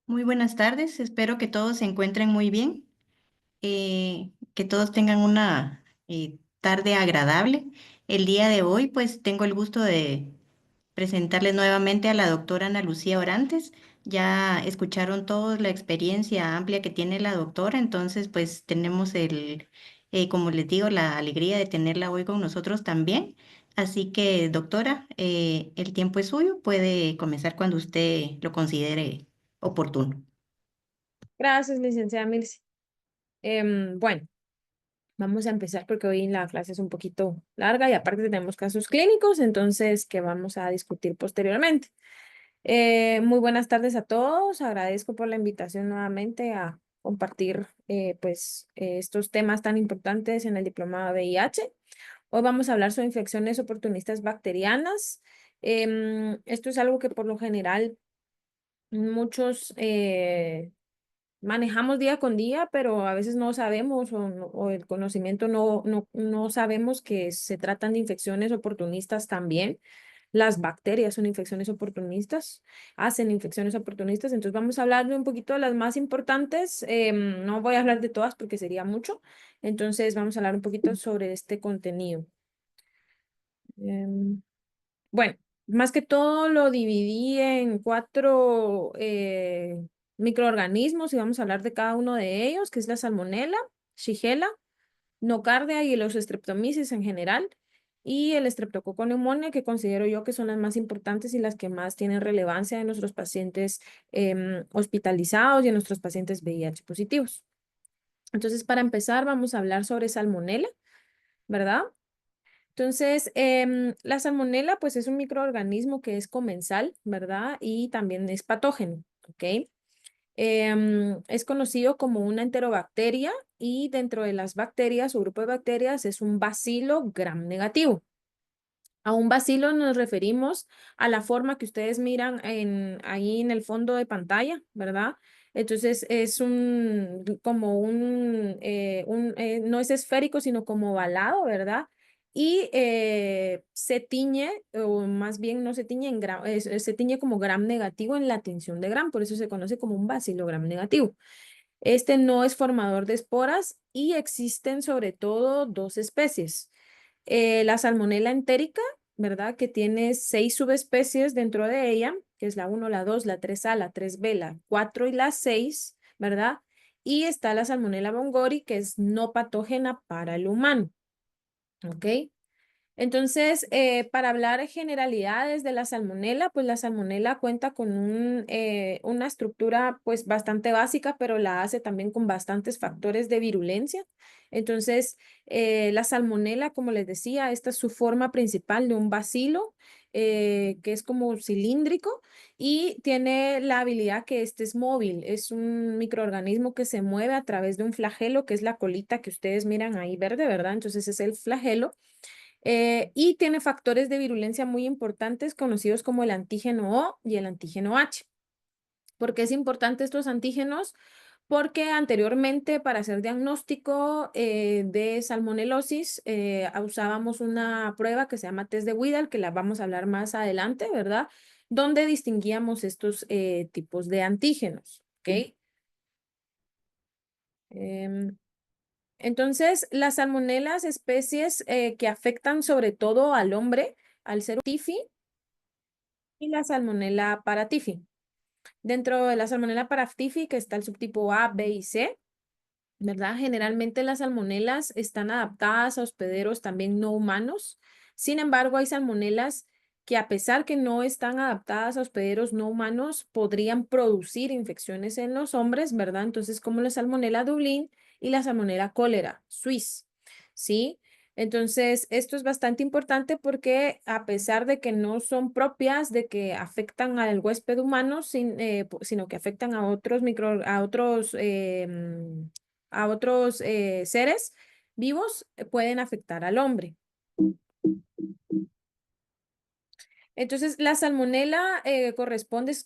Muy buenas tardes, espero que todos se encuentren muy bien, que todos tengan una tarde agradable. El día de hoy, pues tengo el gusto de presentarles nuevamente a la doctora Ana Lucía Orantes. Ya escucharon todos la experiencia amplia que tiene la doctora, entonces pues tenemos como les digo, la alegría de tenerla hoy con nosotros también. Así que, doctora, el tiempo es suyo, puede comenzar cuando usted lo considere oportuno. Gracias, licenciada Mirce. Bueno, vamos a empezar porque hoy la clase es un poquito larga y aparte tenemos casos clínicos, entonces que vamos a discutir posteriormente. Muy buenas tardes a todos. Agradezco por la invitación nuevamente a compartir estos temas tan importantes en el diplomado de VIH. Hoy vamos a hablar sobre infecciones oportunistas bacterianas. Esto es algo que por lo general muchos manejamos día con día, pero a veces no sabemos o el conocimiento no sabemos que se tratan de infecciones oportunistas también. Las bacterias son infecciones oportunistas, hacen infecciones oportunistas. Entonces vamos a hablar de un poquito de las más importantes. No voy a hablar de todas porque sería mucho. Entonces vamos a hablar un poquito sobre este contenido. Em, bueno, más que todo lo dividí en cuatro microorganismos y vamos a hablar de cada uno de ellos, que es la salmonela, Shigella, Nocardia y los Streptomyces en general, y el Streptococcus pneumoniae, que considero yo que son las más importantes y las que más tienen relevancia en nuestros pacientes hospitalizados y en nuestros pacientes VIH positivos. Entonces, para empezar, vamos a hablar sobre salmonela, ¿verdad? Entonces, la salmonela, pues es un microorganismo que es comensal, ¿verdad? Y también es patógeno, ¿ok? Es conocido como una enterobacteria y dentro de las bacterias o grupo de bacterias es un bacilo gram negativo. A un bacilo nos referimos a la forma que ustedes miran ahí en el fondo de pantalla, ¿verdad? Entonces es no es esférico, sino como ovalado, ¿verdad? Y se tiñe, o más bien no se tiñe en gram, se tiñe como gram negativo en la tinción de gram, por eso se conoce como un bacilo gram negativo. Este no es formador de esporas y existen sobre todo dos especies. La salmonela entérica, ¿verdad? Que tiene 6 subespecies dentro de ella, que es la 1, la 2, la 3A, la 3B, la 4 y la 6, ¿verdad? Y está la salmonela bongori, que es no patógena para el humano, ¿ok? Entonces, para hablar de generalidades de la salmonela, pues la salmonela cuenta con una estructura pues bastante básica, pero la hace también con bastantes factores de virulencia. Entonces, la salmonela, como les decía, esta es su forma principal de un bacilo, que es como cilíndrico y tiene la habilidad que este es móvil. Es un microorganismo que se mueve a través de un flagelo, que es la colita que ustedes miran ahí verde, ¿verdad? Entonces es el flagelo y tiene factores de virulencia muy importantes conocidos como el antígeno O y el antígeno H. ¿Por qué es importante estos antígenos? Porque anteriormente para hacer diagnóstico de salmonelosis usábamos una prueba que se llama test de Widal, que la vamos a hablar más adelante, ¿verdad? Donde distinguíamos estos tipos de antígenos, ¿ok? Em, entonces, las salmonelas, especies que afectan sobre todo al hombre, al ser tifi y la salmonela paratifi. Dentro de la salmonela paratifi, que está el subtipo A, B y C, ¿verdad? Generalmente las salmonelas están adaptadas a hospederos también no humanos. Sin embargo, hay salmonelas que a pesar que no están adaptadas a hospederos no humanos, podrían producir infecciones en los hombres, ¿verdad? Entonces, como la salmonela Dublín y la salmonela cólera, Swiss, ¿sí? Entonces, esto es bastante importante porque a pesar de que no son propias de que afectan al huésped humano, sino que afectan a otros seres vivos, pueden afectar al hombre. Entonces, la salmonela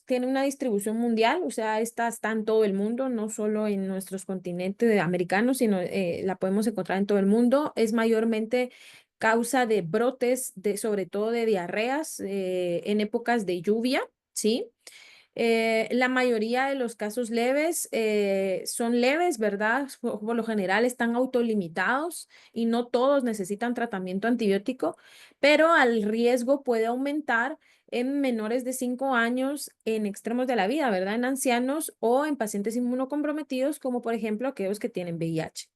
tiene una distribución mundial, o sea, esta está en todo el mundo, no solo en nuestros continentes americanos, sino la podemos encontrar en todo el mundo. Es mayormente causa de brotes, sobre todo de diarreas en épocas de lluvia, ¿sí? La mayoría de los casos leves son leves, ¿verdad? Por lo general están autolimitados y no todos necesitan tratamiento antibiótico, pero el riesgo puede aumentar en menores de 5 años en extremos de la vida, ¿verdad? En ancianos o en pacientes inmunocomprometidos, como por ejemplo aquellos que tienen VIH.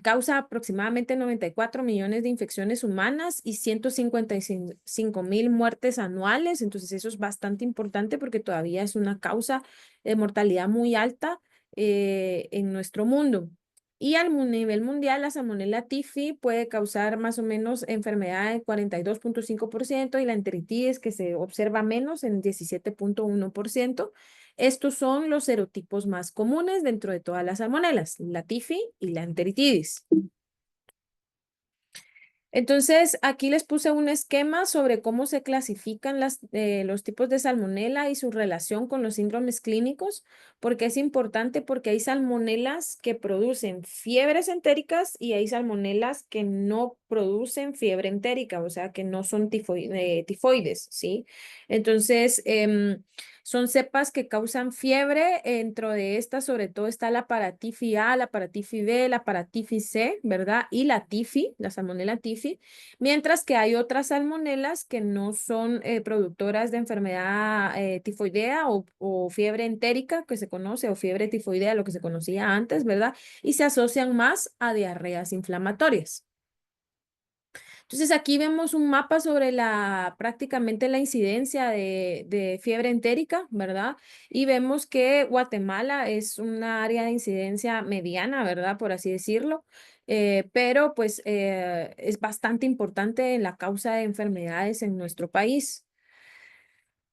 Causa aproximadamente 94 millones de infecciones humanas y 155.000 muertes anuales. Entonces, eso es bastante importante porque todavía es una causa de mortalidad muy alta en nuestro mundo. Y al nivel mundial, la Salmonella Typhi puede causar más o menos enfermedad en 42,5% y la enteritis, que se observa menos, en 17,1%. Estos son los serotipos más comunes dentro de todas las salmonelas, la tifi y la enteritidis. Entonces, aquí les puse un esquema sobre cómo se clasifican los tipos de salmonela y su relación con los síndromes clínicos, porque es importante porque hay salmonelas que producen fiebres entéricas y hay salmonelas que no producen fiebre entérica, o sea, que no son tifoides, ¿sí? Entonces, son cepas que causan fiebre. Dentro de estas, sobre todo, está la paratifi A, la paratifi B, la paratifi C, ¿verdad? Y la tifi, la salmonela tifi. Mientras que hay otras salmonelas que no son productoras de enfermedad tifoidea o fiebre entérica, que se conoce, o fiebre tifoidea, lo que se conocía antes, ¿verdad? Y se asocian más a diarreas inflamatorias. Entonces aquí vemos un mapa sobre prácticamente la incidencia de fiebre entérica, ¿verdad? Y vemos que Guatemala es una área de incidencia mediana, ¿verdad? Por así decirlo. Pero pues es bastante importante en la causa de enfermedades en nuestro país.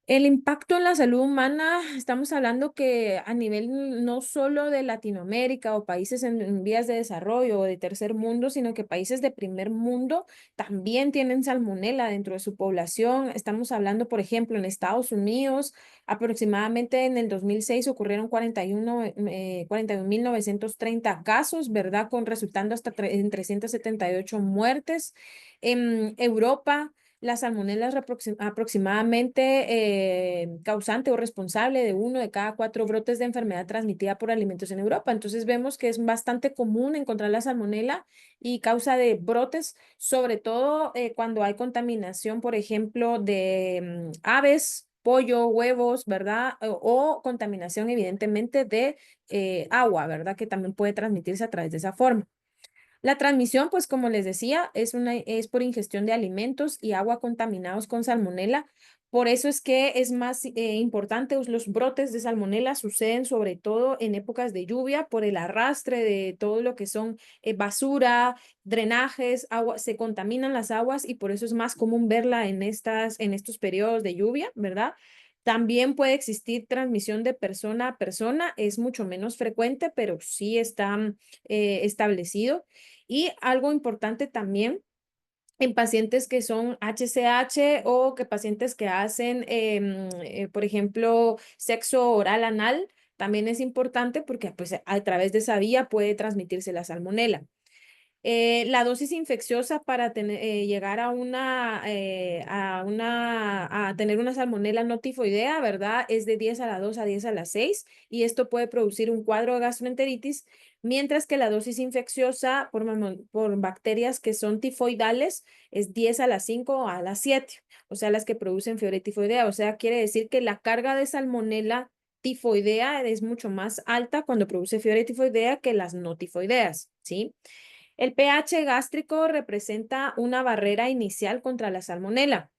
El impacto en la salud humana, estamos hablando que a nivel no solo de Latinoamérica o países en vías de desarrollo o de tercer mundo, sino que países de primer mundo también tienen salmonela dentro de su población. Estamos hablando, por ejemplo, en Estados Unidos, aproximadamente en el 2006 ocurrieron 41.930 casos, ¿verdad? Resultando hasta en 378 muertes. En Europa, la salmonela es aproximadamente causante o responsable de 1 de cada 4 brotes de enfermedad transmitida por alimentos en Europa. Entonces vemos que es bastante común encontrar la salmonela y causa de brotes, sobre todo cuando hay contaminación, por ejemplo, de aves, pollo, huevos, ¿verdad? O contaminación evidentemente de agua, ¿verdad? Que también puede transmitirse a través de esa forma. La transmisión, pues como les decía, es por ingestión de alimentos y agua contaminados con salmonela. Por eso es que es más importante, los brotes de salmonela suceden sobre todo en épocas de lluvia por el arrastre de todo lo que son basura, drenajes, agua, se contaminan las aguas y por eso es más común verla en estos periodos de lluvia, ¿verdad? También puede existir transmisión de persona a persona, es mucho menos frecuente, pero sí está establecido. Y algo importante también en pacientes que son HCH o que pacientes que hacen, por ejemplo, sexo oral anal, también es importante porque pues, a través de esa vía puede transmitirse la salmonela. La dosis infecciosa para llegar a tener una salmonela no tifoidea, ¿verdad? Es de 10 a la 2 a 10 a la 6 y esto puede producir un cuadro de gastroenteritis, mientras que la dosis infecciosa por bacterias que son tifoidales es 10 a la 5 a la 7, o sea, las que producen fiebre tifoidea. O sea, quiere decir que la carga de salmonela tifoidea es mucho más alta cuando produce fiebre tifoidea que las no tifoideas, ¿sí? El pH gástrico representa una barrera inicial contra la salmonela.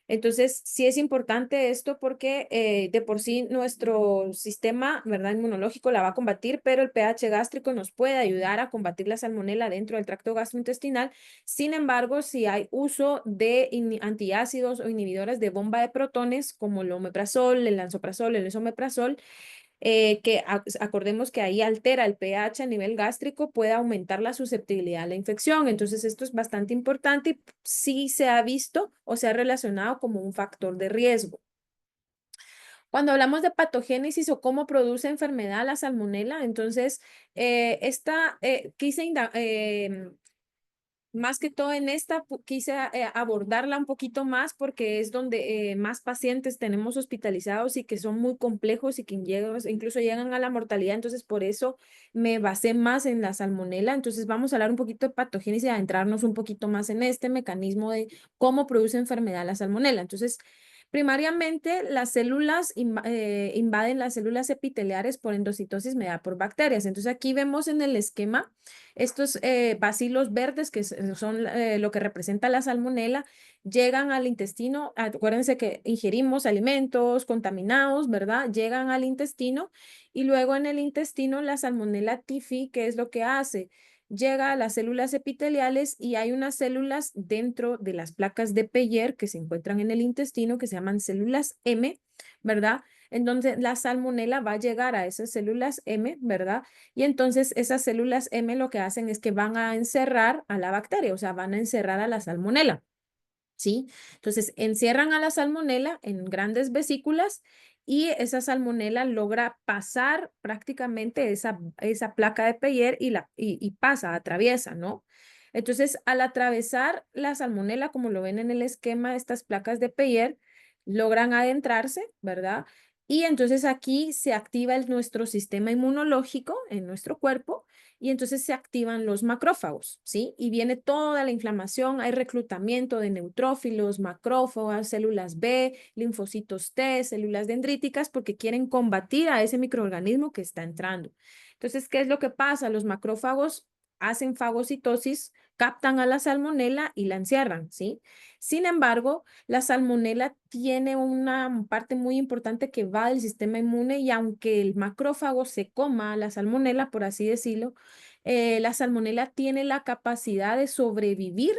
Entonces, sí es importante esto porque de por sí nuestro sistema, ¿verdad? Inmunológico la va a combatir, pero el pH gástrico nos puede ayudar a combatir la salmonela dentro del tracto gastrointestinal. Sin embargo, si hay uso de antiácidos o inhibidores de bomba de protones como el omeprazol, el lansoprazol, el esomeprazol, acordemos que ahí altera el pH a nivel gástrico, puede aumentar la susceptibilidad a la infección. Entonces, esto es bastante importante y sí se ha visto o se ha relacionado como un factor de riesgo. Cuando hablamos de patogénesis o cómo produce enfermedad la salmonela, entonces, quise Más que todo en esta quise abordarla un poquito más porque es donde más pacientes tenemos hospitalizados y que son muy complejos y que incluso llegan a la mortalidad. Entonces, por eso me basé más en la salmonela. Entonces, vamos a hablar un poquito de patogénesis y adentrarnos un poquito más en este mecanismo de cómo produce enfermedad la salmonela. Entonces, primariamente, las células invaden las células epiteliares por endocitosis mediada por bacterias. Entonces, aquí vemos en el esquema estos bacilos verdes, que son lo que representa la salmonela, llegan al intestino. Acuérdense que ingerimos alimentos contaminados, ¿verdad? Llegan al intestino y luego en el intestino la salmonela TIFI, ¿qué es lo que hace? Llega a las células epiteliales y hay unas células dentro de las placas de Peyer que se encuentran en el intestino que se llaman células M, ¿verdad? Entonces la salmonela va a llegar a esas células M, ¿verdad? Y entonces esas células M lo que hacen es que van a encerrar a la bacteria, o sea, van a encerrar a la salmonela. ¿Sí? Entonces, encierran a la salmonela en grandes vesículas y esa salmonela logra pasar prácticamente esa placa de Peyer y pasa, atraviesa, ¿no? Entonces, al atravesar la salmonela, como lo ven en el esquema, estas placas de Peyer logran adentrarse, ¿verdad? Y entonces aquí se activa nuestro sistema inmunológico en nuestro cuerpo y entonces se activan los macrófagos, ¿sí? Y viene toda la inflamación, hay reclutamiento de neutrófilos, macrófagos, células B, linfocitos T, células dendríticas, porque quieren combatir a ese microorganismo que está entrando. Entonces, ¿qué es lo que pasa? Los macrófagos hacen fagocitosis, captan a la salmonela y la encierran, ¿sí? Sin embargo, la salmonela tiene una parte muy importante que va del sistema inmune y aunque el macrófago se coma la salmonela, por así decirlo, la salmonela tiene la capacidad de sobrevivir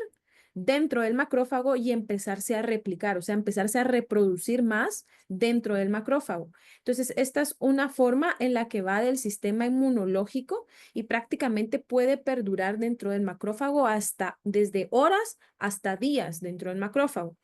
dentro del macrófago y empezarse a replicar, o sea, empezarse a reproducir más dentro del macrófago. Entonces, esta es una forma en la que va del sistema inmunológico y prácticamente puede perdurar dentro del macrófago hasta desde horas hasta días dentro del macrófago.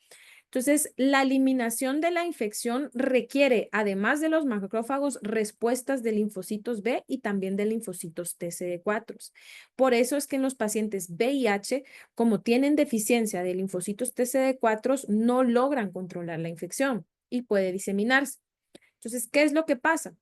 Entonces, la eliminación de la infección requiere, además de los macrófagos, respuestas de linfocitos B y también de linfocitos TCD4. Por eso es que en los pacientes VIH, como tienen deficiencia de linfocitos TCD4, no logran controlar la infección y puede diseminarse. Entonces, ¿qué es lo que pasa?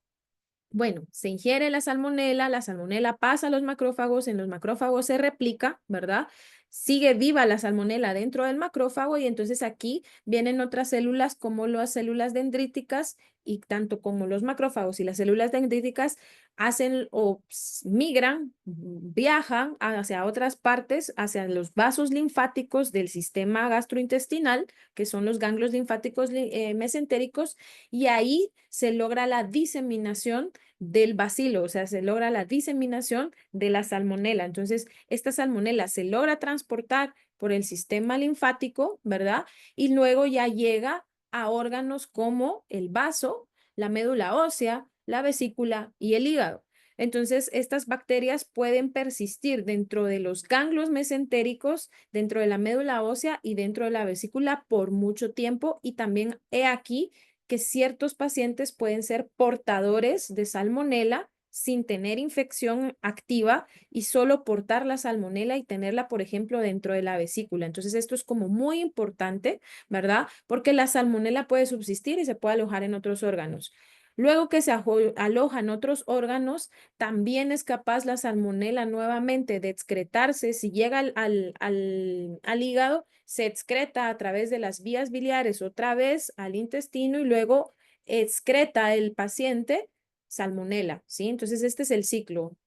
Bueno, se ingiere la salmonela pasa a los macrófagos, en los macrófagos se replica, ¿verdad? Sigue viva la salmonela dentro del macrófago y entonces aquí vienen otras células como las células dendríticas y tanto como los macrófagos y las células dendríticas hacen o migran, viajan hacia otras partes, hacia los vasos linfáticos del sistema gastrointestinal, que son los ganglios linfáticos mesentéricos, y ahí se logra la diseminación del bacilo, o sea, se logra la diseminación de la salmonela. Entonces, esta salmonela se logra transportar por el sistema linfático, ¿verdad? Y luego ya llega a órganos como el vaso, la médula ósea, la vesícula y el hígado. Entonces, estas bacterias pueden persistir dentro de los ganglios mesentéricos, dentro de la médula ósea y dentro de la vesícula por mucho tiempo. Y también he aquí que ciertos pacientes pueden ser portadores de salmonela sin tener infección activa y solo portar la salmonela y tenerla, por ejemplo, dentro de la vesícula. Entonces, esto es como muy importante, ¿verdad? Porque la salmonela puede subsistir y se puede alojar en otros órganos. Luego que se aloja en otros órganos, también es capaz la salmonela nuevamente de excretarse. Si llega al hígado, se excreta a través de las vías biliares otra vez al intestino y luego excreta el paciente salmonela, ¿sí? Entonces este es el ciclo.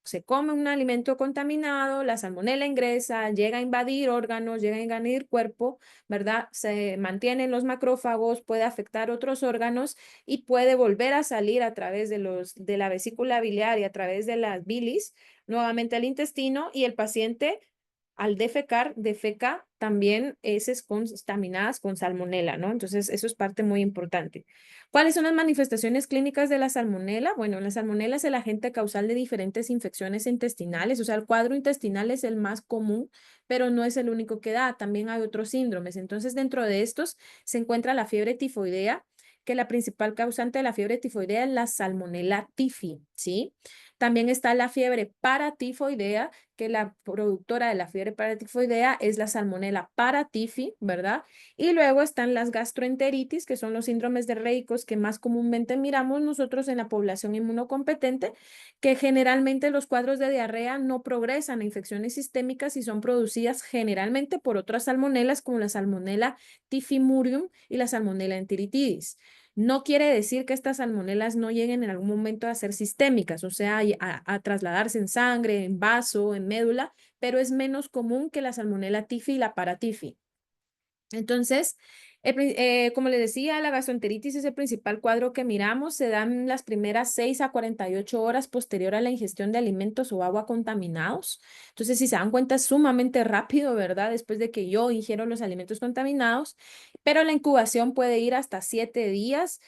Se come un alimento contaminado, la salmonela ingresa, llega a invadir órganos, llega a invadir cuerpo, ¿verdad? Se mantienen los macrófagos, puede afectar otros órganos y puede volver a salir a través de la vesícula biliar y a través de las bilis nuevamente al intestino y el paciente al defecar, defeca también heces contaminadas con salmonela, ¿no? Entonces, eso es parte muy importante. ¿Cuáles son las manifestaciones clínicas de la salmonela? Bueno, la salmonela es el agente causal de diferentes infecciones intestinales, o sea, el cuadro intestinal es el más común, pero no es el único que da, también hay otros síndromes. Entonces, dentro de estos se encuentra la fiebre tifoidea, que la principal causante de la fiebre tifoidea es la salmonela tifi, ¿sí? También está la fiebre paratifoidea, que la productora de la fiebre paratifoidea es la Salmonella paratifi, ¿verdad? Y luego están las gastroenteritis, que son los síndromes diarreicos que más comúnmente miramos nosotros en la población inmunocompetente, que generalmente los cuadros de diarrea no progresan a infecciones sistémicas y son producidas generalmente por otras salmonelas como la Salmonella typhimurium y la Salmonella enteritidis. No quiere decir que estas salmonelas no lleguen en algún momento a ser sistémicas, o sea, a trasladarse en sangre, en vaso, en médula, pero es menos común que la Salmonella typhi y la paratifi. Entonces, como les decía, la gastroenteritis es el principal cuadro que miramos. Se dan las primeras 6 a 48 horas posterior a la ingestión de alimentos o agua contaminados. Entonces, si se dan cuenta, es sumamente rápido, ¿verdad? Después de que yo ingiero los alimentos contaminados, pero la incubación puede ir hasta 7 días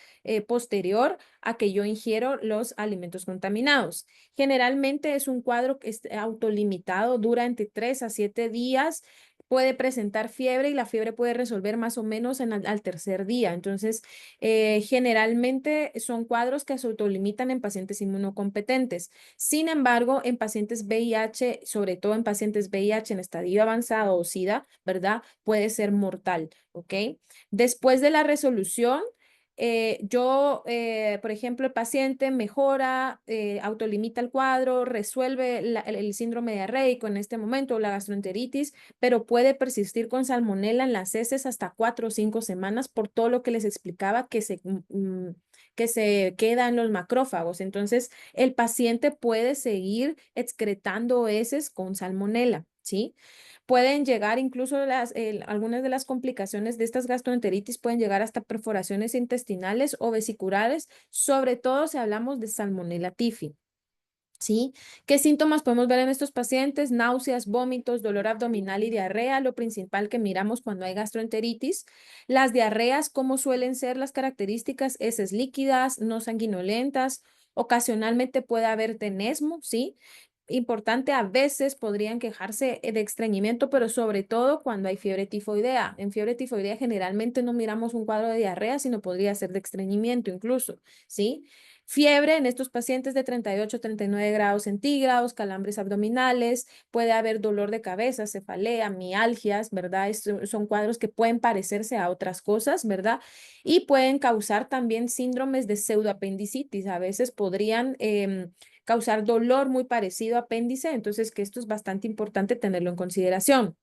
posterior a que yo ingiero los alimentos contaminados. Generalmente es un cuadro que es autolimitado, dura entre 3 a 7 días, puede presentar fiebre y la fiebre puede resolver más o menos al tercer día. Entonces, generalmente son cuadros que se autolimitan en pacientes inmunocompetentes. Sin embargo, en pacientes VIH, sobre todo en pacientes VIH en estadio avanzado o SIDA, ¿verdad? Puede ser mortal, ¿ok? Después de la resolución, por ejemplo, el paciente mejora, autolimita el cuadro, resuelve el síndrome diarreico en este momento, la gastroenteritis, pero puede persistir con salmonela en las heces hasta 4 o 5 semanas por todo lo que les explicaba que se queda en los macrófagos. Entonces, el paciente puede seguir excretando heces con salmonela, ¿sí? Pueden llegar incluso algunas de las complicaciones de estas gastroenteritis pueden llegar hasta perforaciones intestinales o vesiculares, sobre todo si hablamos de Salmonella typhi. ¿Sí? ¿Qué síntomas podemos ver en estos pacientes? Náuseas, vómitos, dolor abdominal y diarrea, lo principal que miramos cuando hay gastroenteritis. Las diarreas, ¿cómo suelen ser las características? Heces líquidas, no sanguinolentas, ocasionalmente puede haber tenesmo, ¿sí? Importante, a veces podrían quejarse de estreñimiento, pero sobre todo cuando hay fiebre tifoidea. En fiebre tifoidea generalmente no miramos un cuadro de diarrea, sino podría ser de estreñimiento incluso, ¿sí? Fiebre en estos pacientes de 38 a 39 grados centígrados, calambres abdominales, puede haber dolor de cabeza, cefalea, mialgias, ¿verdad? Son cuadros que pueden parecerse a otras cosas, ¿verdad? Y pueden causar también síndromes de pseudoapendicitis. A veces podrían causar dolor muy parecido a apéndice, entonces que esto es bastante importante tenerlo en consideración.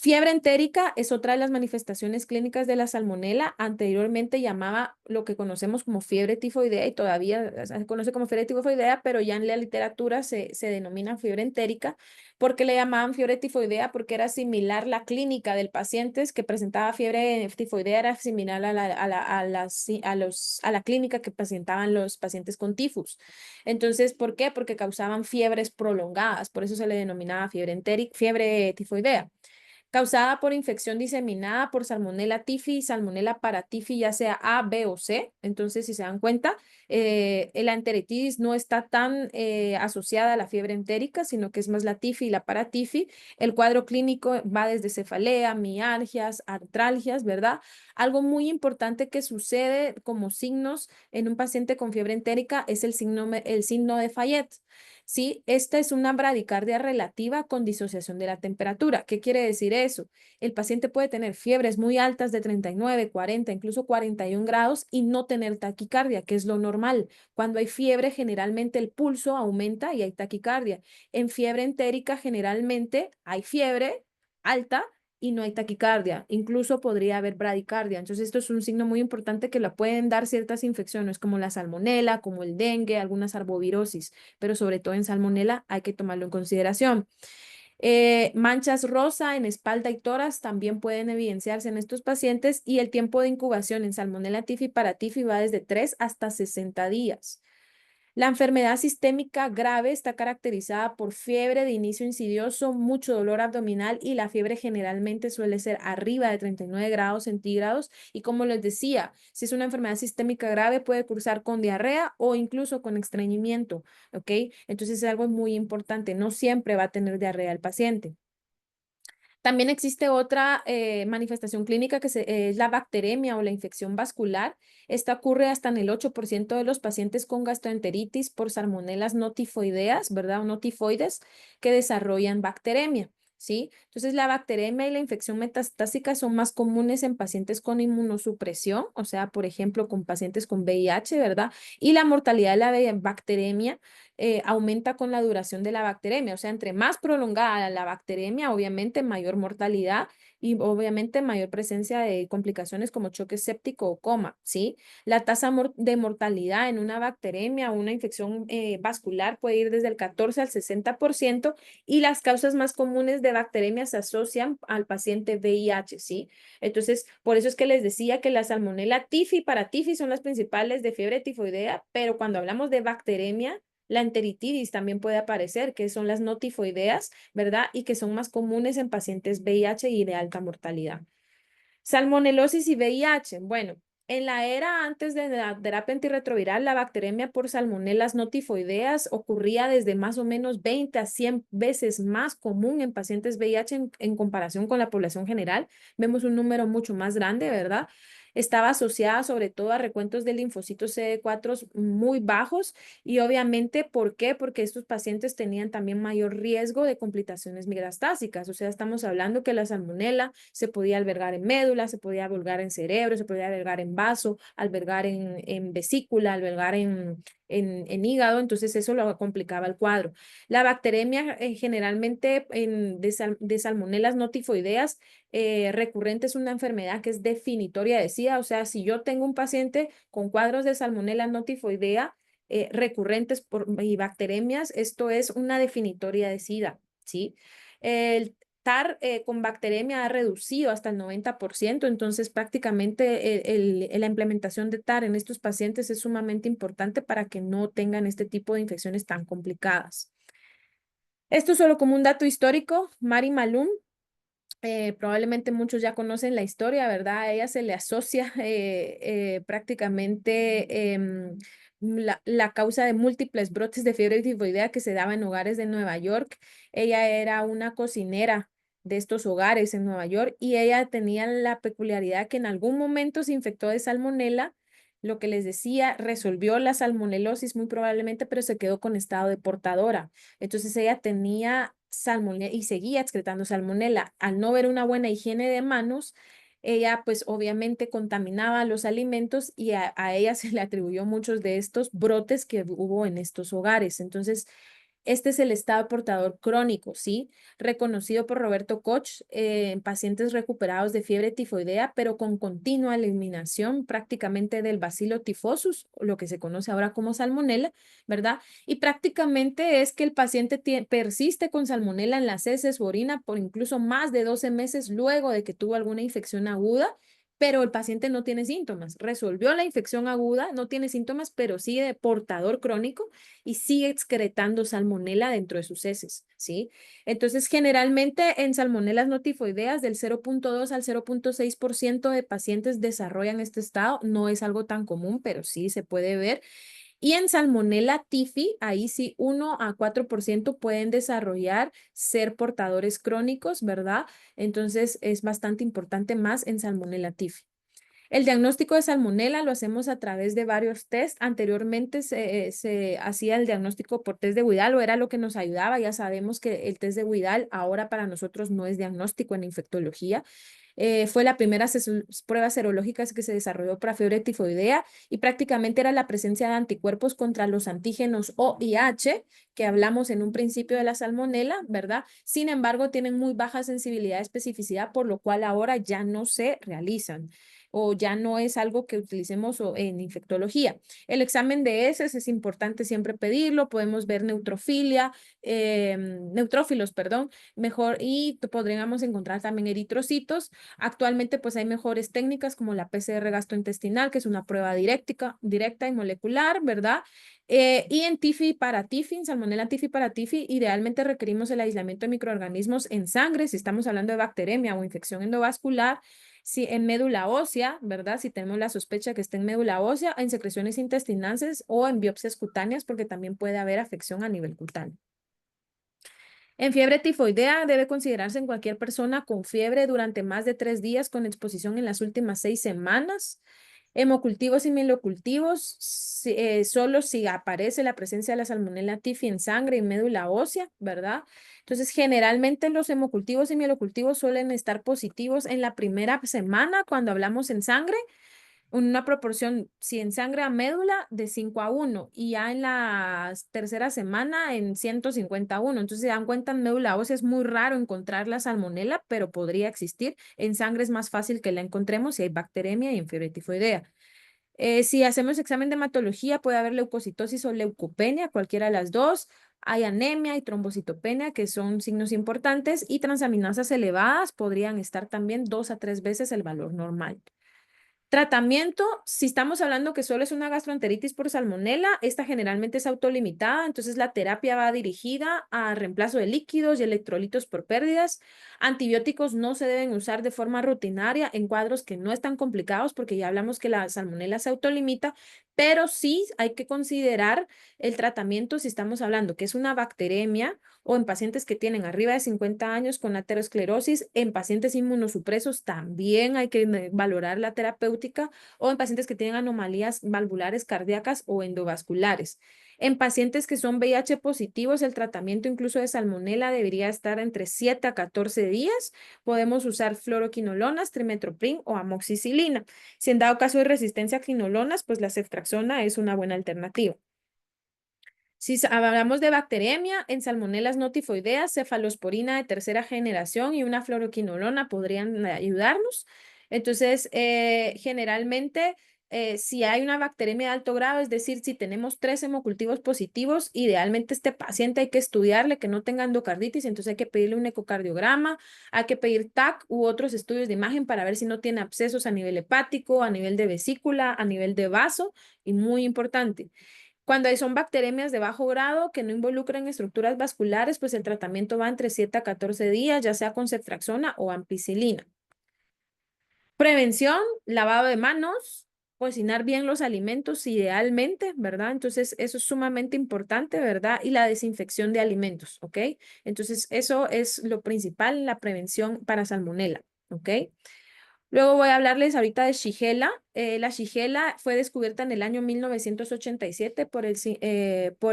Fiebre entérica es otra de las manifestaciones clínicas de la salmonela. Anteriormente llamaba lo que conocemos como fiebre tifoidea y todavía se conoce como fiebre tifoidea, pero ya en la literatura se denomina fiebre entérica. ¿Por qué le llamaban fiebre tifoidea? Porque era similar la clínica del paciente que presentaba fiebre tifoidea, era similar a la clínica que presentaban los pacientes con tifus. Entonces, ¿por qué? Porque causaban fiebres prolongadas, por eso se le denominaba fiebre entérica, fiebre tifoidea causada por infección diseminada por Salmonella typhi y Salmonella paratifi, ya sea A, B o C. Entonces, si se dan cuenta, la enteritis no está tan asociada a la fiebre entérica, sino que es más la tifi y la paratifi. El cuadro clínico va desde cefalea, mialgias, artralgias, ¿verdad? Algo muy importante que sucede como signos en un paciente con fiebre entérica es el signo de Fayette. ¿Sí? Esta es una bradicardia relativa con disociación de la temperatura. ¿Qué quiere decir eso? El paciente puede tener fiebres muy altas de 39, 40, incluso 41 grados y no tener taquicardia, que es lo normal. Cuando hay fiebre, generalmente el pulso aumenta y hay taquicardia. En fiebre entérica, generalmente hay fiebre alta y no hay taquicardia. Incluso podría haber bradicardia. Entonces, esto es un signo muy importante que la pueden dar ciertas infecciones como la salmonela, como el dengue, algunas arbovirosis, pero sobre todo en salmonela hay que tomarlo en consideración. Manchas rosa en espalda y tórax también pueden evidenciarse en estos pacientes y el tiempo de incubación en Salmonella typhi paratifi va desde 3 hasta 60 días. La enfermedad sistémica grave está caracterizada por fiebre de inicio insidioso, mucho dolor abdominal y la fiebre generalmente suele ser arriba de 39 grados centígrados. Y como les decía, si es una enfermedad sistémica grave puede cursar con diarrea o incluso con estreñimiento, ¿ok? Entonces es algo muy importante, no siempre va a tener diarrea el paciente. También existe otra manifestación clínica es la bacteremia o la infección vascular. Esta ocurre hasta en el 8% de los pacientes con gastroenteritis por salmonelas no tifoideas, ¿verdad? O no tifoides que desarrollan bacteremia. ¿Sí? Entonces, la bacteremia y la infección metastásica son más comunes en pacientes con inmunosupresión, o sea, por ejemplo, con pacientes con VIH, ¿verdad? Y la mortalidad de la bacteremia aumenta con la duración de la bacteremia. O sea, entre más prolongada la bacteremia, obviamente mayor mortalidad y obviamente mayor presencia de complicaciones como choque séptico o coma, ¿sí? La tasa de mortalidad en una bacteremia o una infección vascular puede ir desde el 14 al 60% y las causas más comunes de bacteremia se asocian al paciente VIH, ¿sí? Entonces, por eso es que les decía que la salmonela tifi para tifi son las principales de fiebre tifoidea, pero cuando hablamos de bacteremia, la enteritidiis también puede aparecer, que son las no tifoideas, ¿verdad? Y que son más comunes en pacientes VIH y de alta mortalidad. Salmonelosis y VIH. Bueno, en la era antes de la terapia antirretroviral, la bacteremia por salmonelas no tifoideas ocurría desde más o menos 20 a 100 veces más común en pacientes VIH en comparación con la población general. Vemos un número mucho más grande, ¿verdad? Estaba asociada sobre todo a recuentos de linfocitos CD4 muy bajos y obviamente, ¿por qué? Porque estos pacientes tenían también mayor riesgo de complicaciones metastáticas. O sea, estamos hablando que la salmonela se podía albergar en médula, se podía albergar en cerebro, se podía albergar en vaso, albergar en vesícula, albergar en hígado, entonces eso lo complicaba el cuadro. La bacteremia generalmente de salmonelas no tifoideas recurrente es una enfermedad que es definitoria de SIDA, o sea, si yo tengo un paciente con cuadros de salmonela no tifoidea recurrentes y bacteremias, esto es una definitoria de SIDA, ¿sí? El TAR con bacteremia ha reducido hasta el 90%, entonces prácticamente la implementación de TAR en estos pacientes es sumamente importante para que no tengan este tipo de infecciones tan complicadas. Esto solo como un dato histórico, Mari Malum, probablemente muchos ya conocen la historia, ¿verdad? A ella se le asocia prácticamente la causa de múltiples brotes de fiebre tifoidea que se daba en hogares de Nueva York. Ella era una cocinera de estos hogares en Nueva York y ella tenía la peculiaridad que en algún momento se infectó de salmonela. Lo que les decía, resolvió la salmonelosis muy probablemente, pero se quedó con estado de portadora. Entonces ella tenía salmonela y seguía excretando salmonela. Al no ver una buena higiene de manos, ella pues obviamente contaminaba los alimentos y a ella se le atribuyó muchos de estos brotes que hubo en estos hogares. Entonces, este es el estado portador crónico, ¿sí? Reconocido por Roberto Koch en pacientes recuperados de fiebre tifoidea, pero con continua eliminación prácticamente del Bacillus tifosus, lo que se conoce ahora como salmonela, ¿verdad? Y prácticamente es que el paciente persiste con salmonela en las heces o orina por incluso más de 12 meses luego de que tuvo alguna infección aguda, pero el paciente no tiene síntomas. Resolvió la infección aguda, no tiene síntomas, pero sigue de portador crónico y sigue excretando salmonela dentro de sus heces, ¿sí? Entonces, generalmente en salmonelas no tifoideas del 0,2 al 0,6% de pacientes desarrollan este estado. No es algo tan común, pero sí se puede ver. Y en Salmonella tifi, ahí sí 1 a 4% pueden desarrollar ser portadores crónicos, ¿verdad? Entonces es bastante importante más en Salmonella tifi. El diagnóstico de salmonela lo hacemos a través de varios test. Anteriormente se hacía el diagnóstico por test de Widal o era lo que nos ayudaba. Ya sabemos que el test de Widal ahora para nosotros no es diagnóstico en infectología. Fue la primera prueba serológica que se desarrolló para fiebre tifoidea y prácticamente era la presencia de anticuerpos contra los antígenos O y H que hablamos en un principio de la salmonela, ¿verdad? Sin embargo, tienen muy baja sensibilidad y especificidad, por lo cual ahora ya no se realizan o ya no es algo que utilicemos en infectología. El examen de heces es importante siempre pedirlo, podemos ver neutrofilia, neutrófilos, perdón, mejor y podríamos encontrar también eritrocitos. Actualmente pues hay mejores técnicas como la PCR gastrointestinal, que es una prueba directa y molecular, ¿verdad? Y en TIFI para TIFI, en Salmonella TIFI para TIFI, idealmente requerimos el aislamiento de microorganismos en sangre, si estamos hablando de bacteremia o infección endovascular, si en médula ósea, ¿verdad? Si tenemos la sospecha que esté en médula ósea, en secreciones intestinales o en biopsias cutáneas, porque también puede haber afección a nivel cutáneo. En fiebre tifoidea debe considerarse en cualquier persona con fiebre durante más de 3 días con exposición en las últimas 6 semanas. Hemocultivos y mielocultivos, solo si aparece la presencia de la Salmonella Typhi en sangre y médula ósea, ¿verdad? Entonces, generalmente los hemocultivos y mielocultivos suelen estar positivos en la primera semana cuando hablamos en sangre, una proporción, si en sangre a médula, de 5:1 y ya en la tercera semana en 151. Entonces se dan cuenta, en médula ósea es muy raro encontrar la salmonela, pero podría existir. En sangre es más fácil que la encontremos si hay bacteremia y en fiebre tifoidea. Si hacemos examen de hematología, puede haber leucocitosis o leucopenia, cualquiera de las dos. Hay anemia y trombocitopenia, que son signos importantes, y transaminasas elevadas podrían estar también 2 a 3 veces el valor normal. Tratamiento, si estamos hablando que solo es una gastroenteritis por salmonela, esta generalmente es autolimitada, entonces la terapia va dirigida a reemplazo de líquidos y electrolitos por pérdidas. Antibióticos no se deben usar de forma rutinaria en cuadros que no están complicados porque ya hablamos que la salmonela se autolimita, pero sí hay que considerar el tratamiento si estamos hablando que es una bacteremia o en pacientes que tienen arriba de 50 años con aterosclerosis, en pacientes inmunosupresos también hay que valorar la terapéutica o en pacientes que tienen anomalías valvulares cardíacas o endovasculares. En pacientes que son VIH positivos, el tratamiento incluso de salmonela debería estar entre 7 a 14 días. Podemos usar fluoroquinolonas, trimethoprim o amoxicilina. Si en dado caso de resistencia a quinolonas, pues la ceftriaxona es una buena alternativa. Si hablamos de bacteremia, en salmonelas no tifoideas, cefalosporina de tercera generación y una fluoroquinolona podrían ayudarnos. Entonces, generalmente, si hay una bacteremia de alto grado, es decir, si tenemos 3 hemocultivos positivos, idealmente este paciente hay que estudiarle que no tenga endocarditis, entonces hay que pedirle un ecocardiograma, hay que pedir TAC u otros estudios de imagen para ver si no tiene abscesos a nivel hepático, a nivel de vesícula, a nivel de vaso, y muy importante. Cuando son bacteremias de bajo grado que no involucran estructuras vasculares, pues el tratamiento va entre 7 a 14 días, ya sea con ceftriaxona o ampicilina. Prevención, lavado de manos, cocinar bien los alimentos idealmente, ¿verdad? Entonces, eso es sumamente importante, ¿verdad? Y la desinfección de alimentos, ¿ok? Entonces, eso es lo principal en la prevención para salmonela, ¿ok? Luego voy a hablarles ahorita de Shigella. La Shigella fue descubierta en el año 1987 por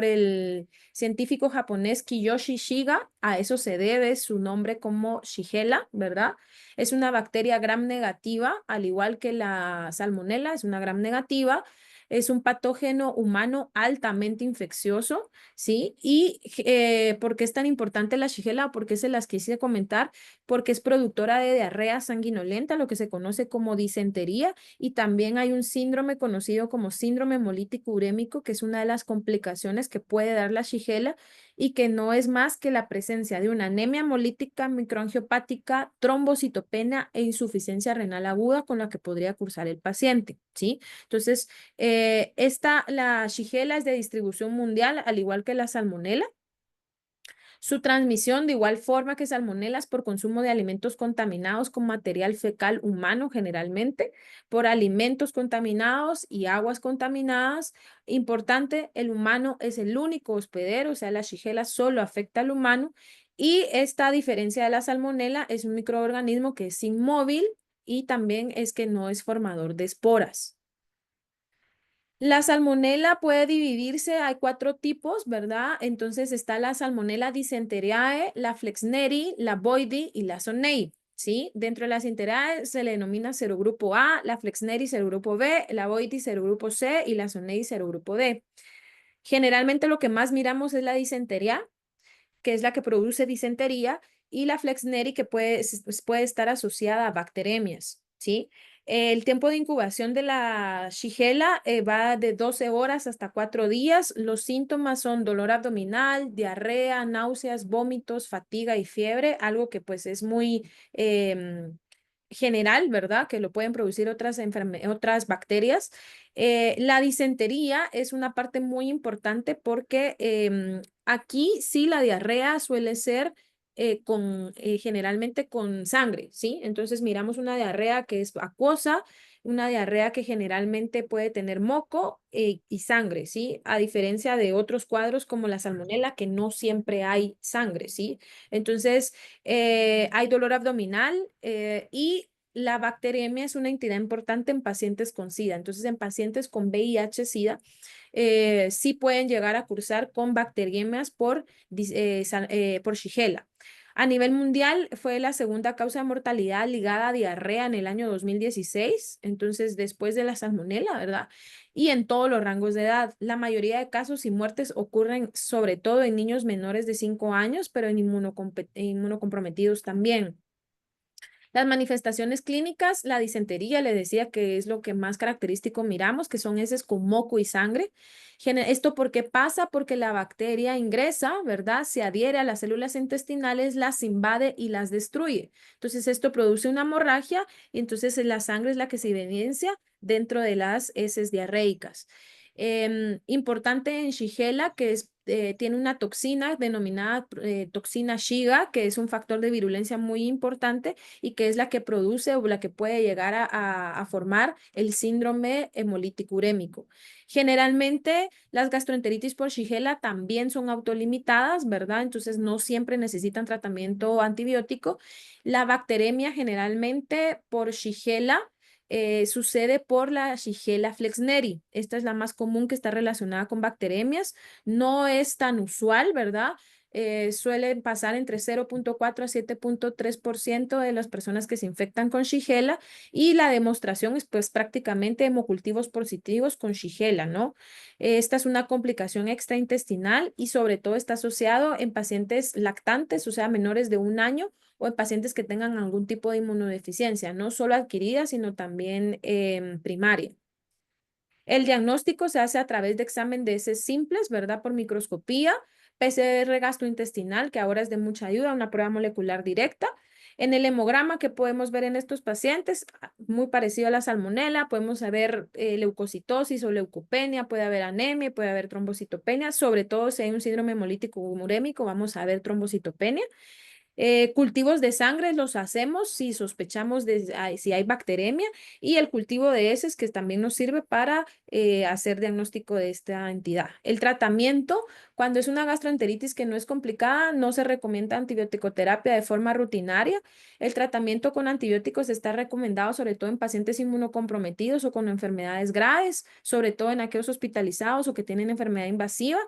el científico japonés Kiyoshi Shiga. A eso se debe su nombre como Shigella, ¿verdad? Es una bacteria gram negativa, al igual que la salmonela, es una gram negativa. Es un patógeno humano altamente infeccioso, ¿sí? ¿Y por qué es tan importante la Shigella? Porque se las quise comentar porque es productora de diarrea sanguinolenta, lo que se conoce como disentería, y también hay un síndrome conocido como síndrome hemolítico urémico, que es una de las complicaciones que puede dar la Shigella y que no es más que la presencia de una anemia hemolítica, microangiopática, trombocitopenia e insuficiencia renal aguda con la que podría cursar el paciente, ¿sí? Entonces, la Shigella es de distribución mundial, al igual que la salmonela. Su transmisión, de igual forma que salmonelas, por consumo de alimentos contaminados con material fecal humano, generalmente, por alimentos contaminados y aguas contaminadas. Importante, el humano es el único hospedero, o sea, la Shigella solo afecta al humano. Y esta, a diferencia de la salmonela, es un microorganismo que es inmóvil y también es que no es formador de esporas. La salmonela puede dividirse, hay 4 tipos, ¿verdad? Entonces está la salmonela dysenteriae, la flexneri, la boydii y la sonnei, ¿sí? Dentro de la dysenteriae se le denomina serogrupo A, la flexneri serogrupo B, la boydii serogrupo C y la sonnei serogrupo D. Generalmente lo que más miramos es la disentería, que es la que produce disentería, y la flexneri, que puede estar asociada a bacteremias, ¿sí? El tiempo de incubación de la Shigella va de 12 horas hasta 4 días. Los síntomas son dolor abdominal, diarrea, náuseas, vómitos, fatiga y fiebre, algo que pues es muy general, ¿verdad? Que lo pueden producir otras bacterias. La disentería es una parte muy importante porque aquí sí la diarrea suele ser generalmente con sangre, ¿sí? Entonces miramos una diarrea que es acuosa, una diarrea que generalmente puede tener moco y sangre, ¿sí? A diferencia de otros cuadros como la salmonela, que no siempre hay sangre, ¿sí? Entonces, hay dolor abdominal y la bacteriemia es una entidad importante en pacientes con SIDA. Entonces, en pacientes con VIH-SIDA, sí pueden llegar a cursar con bacteriemias por Shigella. A nivel mundial fue la segunda causa de mortalidad ligada a diarrea en el año 2016, entonces después de la salmonela, ¿verdad? Y en todos los rangos de edad. La mayoría de casos y muertes ocurren sobre todo en niños menores de 5 años, pero en inmunocomprometidos también. Las manifestaciones clínicas, la disentería, le decía que es lo que más característico miramos, que son heces con moco y sangre. ¿Esto por qué pasa? Porque la bacteria ingresa, ¿verdad? Se adhiere a las células intestinales, las invade y las destruye. Entonces esto produce una hemorragia y entonces la sangre es la que se evidencia dentro de las heces diarreicas. Importante en Shigella, que tiene una toxina denominada toxina Shiga, que es un factor de virulencia muy importante y que es la que produce o la que puede llegar a formar el síndrome hemolítico urémico. Generalmente las gastroenteritis por Shigella también son autolimitadas, ¿verdad? Entonces no siempre necesitan tratamiento antibiótico. La bacteremia generalmente por Shigella sucede por la Shigella flexneri. Esta es la más común que está relacionada con bacteremias. No es tan usual, ¿verdad? Suelen pasar entre 0,4 a 7,3% de las personas que se infectan con Shigella y la demostración es pues prácticamente hemocultivos positivos con Shigella, ¿no? Esta es una complicación extraintestinal y sobre todo está asociado en pacientes lactantes, o sea, menores de 1 año o en pacientes que tengan algún tipo de inmunodeficiencia, no solo adquirida, sino también primaria. El diagnóstico se hace a través de examen de heces simples, ¿verdad? Por microscopía, PCR gastrointestinal, que ahora es de mucha ayuda, una prueba molecular directa. En el hemograma que podemos ver en estos pacientes, muy parecido a la salmonela, podemos ver leucocitosis o leucopenia, puede haber anemia, puede haber trombocitopenia, sobre todo si hay un síndrome hemolítico urémico, vamos a ver trombocitopenia. Cultivos de sangre los hacemos si sospechamos si hay bacteremia y el cultivo de heces que también nos sirve para hacer diagnóstico de esta entidad. El tratamiento, cuando es una gastroenteritis que no es complicada, no se recomienda antibiótico-terapia de forma rutinaria. El tratamiento con antibióticos está recomendado sobre todo en pacientes inmunocomprometidos o con enfermedades graves, sobre todo en aquellos hospitalizados o que tienen enfermedad invasiva.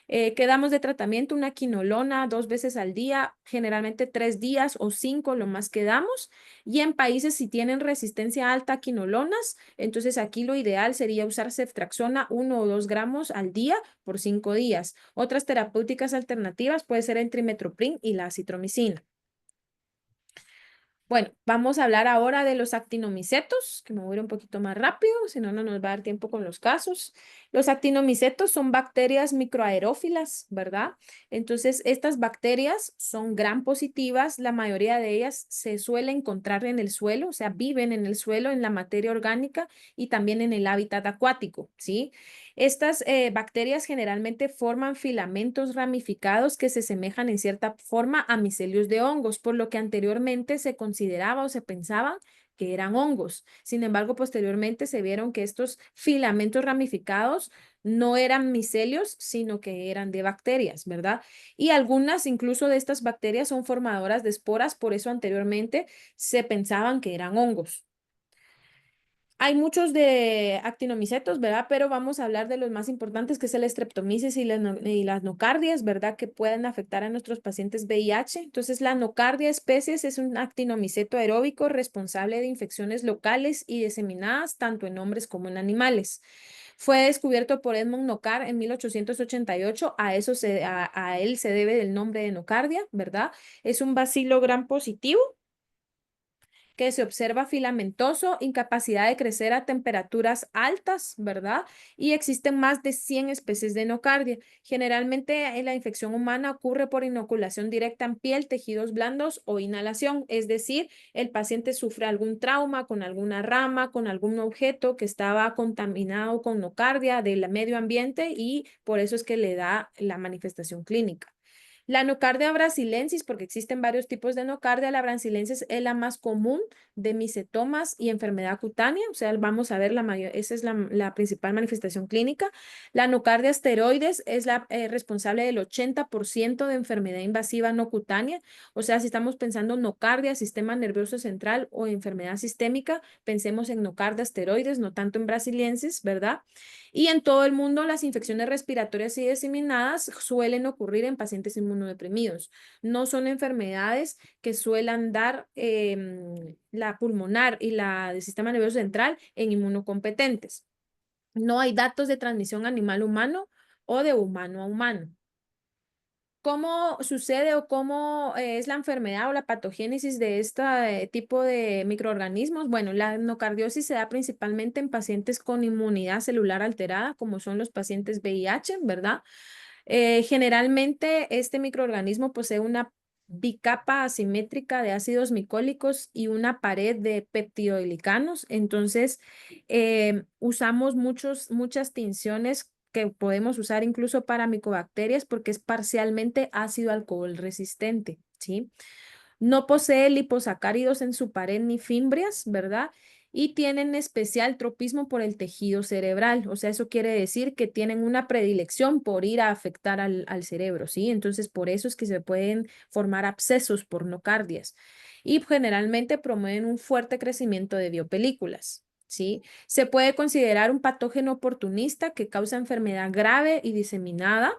Quedamos de tratamiento una quinolona 2 veces al día, generalmente 3 días o 5, lo más que damos. Y en países si tienen resistencia alta a quinolonas, entonces aquí lo ideal sería usar ceftriaxona 1 o 2 gramos al día por 5 días. Otras terapéuticas alternativas puede ser el trimestoprim y la acitromicina. Bueno, vamos a hablar ahora de los actinomicetos, que me voy a ir un poquito más rápido, si no, no nos va a dar tiempo con los casos. Los actinomicetos son bacterias microaerófilas, ¿verdad? Entonces, estas bacterias son gram positivas, la mayoría de ellas se suele encontrar en el suelo, o sea, viven en el suelo, en la materia orgánica y también en el hábitat acuático, ¿sí? Estas bacterias generalmente forman filamentos ramificados que se semejan en cierta forma a micelios de hongos, por lo que anteriormente se consideraba o se pensaba que eran hongos. Sin embargo, posteriormente se vieron que estos filamentos ramificados no eran micelios, sino que eran de bacterias, ¿verdad? Y algunas incluso de estas bacterias son formadoras de esporas, por eso anteriormente se pensaban que eran hongos. Hay muchos de actinomicetos, ¿verdad? Pero vamos a hablar de los más importantes, que es el streptomyces y las nocardias, ¿verdad? Que pueden afectar a nuestros pacientes VIH. Entonces, la nocardia especies es un actinomiceto aeróbico responsable de infecciones locales y diseminadas tanto en hombres como en animales. Fue descubierto por Edmond Nocar en 1888. A él se debe el nombre de nocardia, ¿verdad? Es un bacilo gram positivo que se observa filamentoso, incapacidad de crecer a temperaturas altas, ¿verdad? Y existen más de 100 especies de nocardia. Generalmente la infección humana ocurre por inoculación directa en piel, tejidos blandos o inhalación, es decir, el paciente sufre algún trauma con alguna rama, con algún objeto que estaba contaminado con nocardia del medio ambiente y por eso es que le da la manifestación clínica. La nocardia brasilensis, porque existen varios tipos de nocardia, la brasilensis es la más común de misetomas y enfermedad cutánea, o sea, vamos a ver la mayor, esa es la principal manifestación clínica. La nocardia esteroides es la responsable del 80% de enfermedad invasiva no cutánea, o sea, si estamos pensando en nocardia, sistema nervioso central o enfermedad sistémica, pensemos en nocardia esteroides, no tanto en brasiliensis, ¿verdad? Y en todo el mundo, las infecciones respiratorias y diseminadas suelen ocurrir en pacientes inmunodeprimidos. No son enfermedades que suelen dar la pulmonar y la del sistema nervioso central en inmunocompetentes. No hay datos de transmisión animal-humano o de humano a humano. ¿Cómo sucede o cómo es la enfermedad o la patogénesis de este tipo de microorganismos? Bueno, la endocardiosis se da principalmente en pacientes con inmunidad celular alterada, como son los pacientes VIH, ¿verdad? Generalmente este microorganismo posee una bicapa asimétrica de ácidos micólicos y una pared de peptidoglicanos. Entonces, usamos muchas tinciones que podemos usar incluso para micobacterias porque es parcialmente ácido alcohol resistente, ¿sí? No posee liposacáridos en su pared ni fimbrias, ¿verdad? Y tienen especial tropismo por el tejido cerebral. O sea, eso quiere decir que tienen una predilección por ir a afectar al cerebro, ¿sí? Entonces, por eso es que se pueden formar abscesos por nocardias. Y generalmente promueven un fuerte crecimiento de biopelículas, ¿sí? Se puede considerar un patógeno oportunista que causa enfermedad grave y diseminada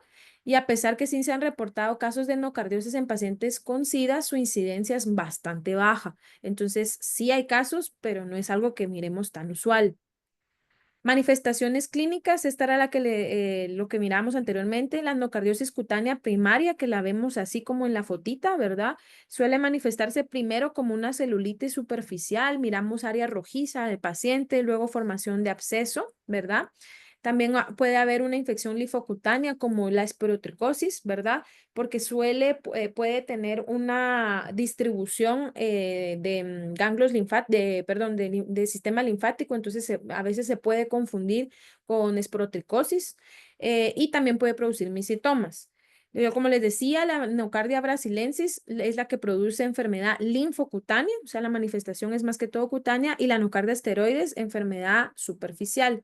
y a pesar que sí se han reportado casos de endocardiosis en pacientes con SIDA, su incidencia es bastante baja. Entonces, sí hay casos, pero no es algo que miremos tan usual. Manifestaciones clínicas, esta era lo que miramos anteriormente, la endocardiosis cutánea primaria, que la vemos así como en la fotita, ¿verdad? Suele manifestarse primero como una celulitis superficial, miramos área rojiza del paciente, luego formación de absceso, ¿verdad? También puede haber una infección linfocutánea como la esporotricosis, ¿verdad? Porque puede tener una distribución de ganglios perdón, de sistema linfático, entonces a veces se puede confundir con esporotricosis y también puede producir misitomas. Yo, como les decía, la nocardia brasilensis es la que produce enfermedad linfocutánea, o sea, la manifestación es más que todo cutánea, y la nocardia esteroides, enfermedad superficial.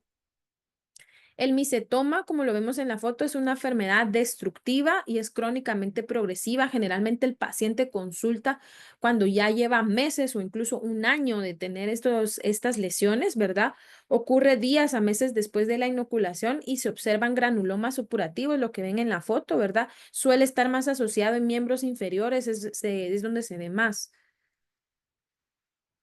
El micetoma, como lo vemos en la foto, es una enfermedad destructiva y es crónicamente progresiva. Generalmente el paciente consulta cuando ya lleva meses o incluso un año de tener estas lesiones, ¿verdad? Ocurre días a meses después de la inoculación y se observan granulomas supurativos, lo que ven en la foto, ¿verdad? Suele estar más asociado en miembros inferiores, es donde se ve más.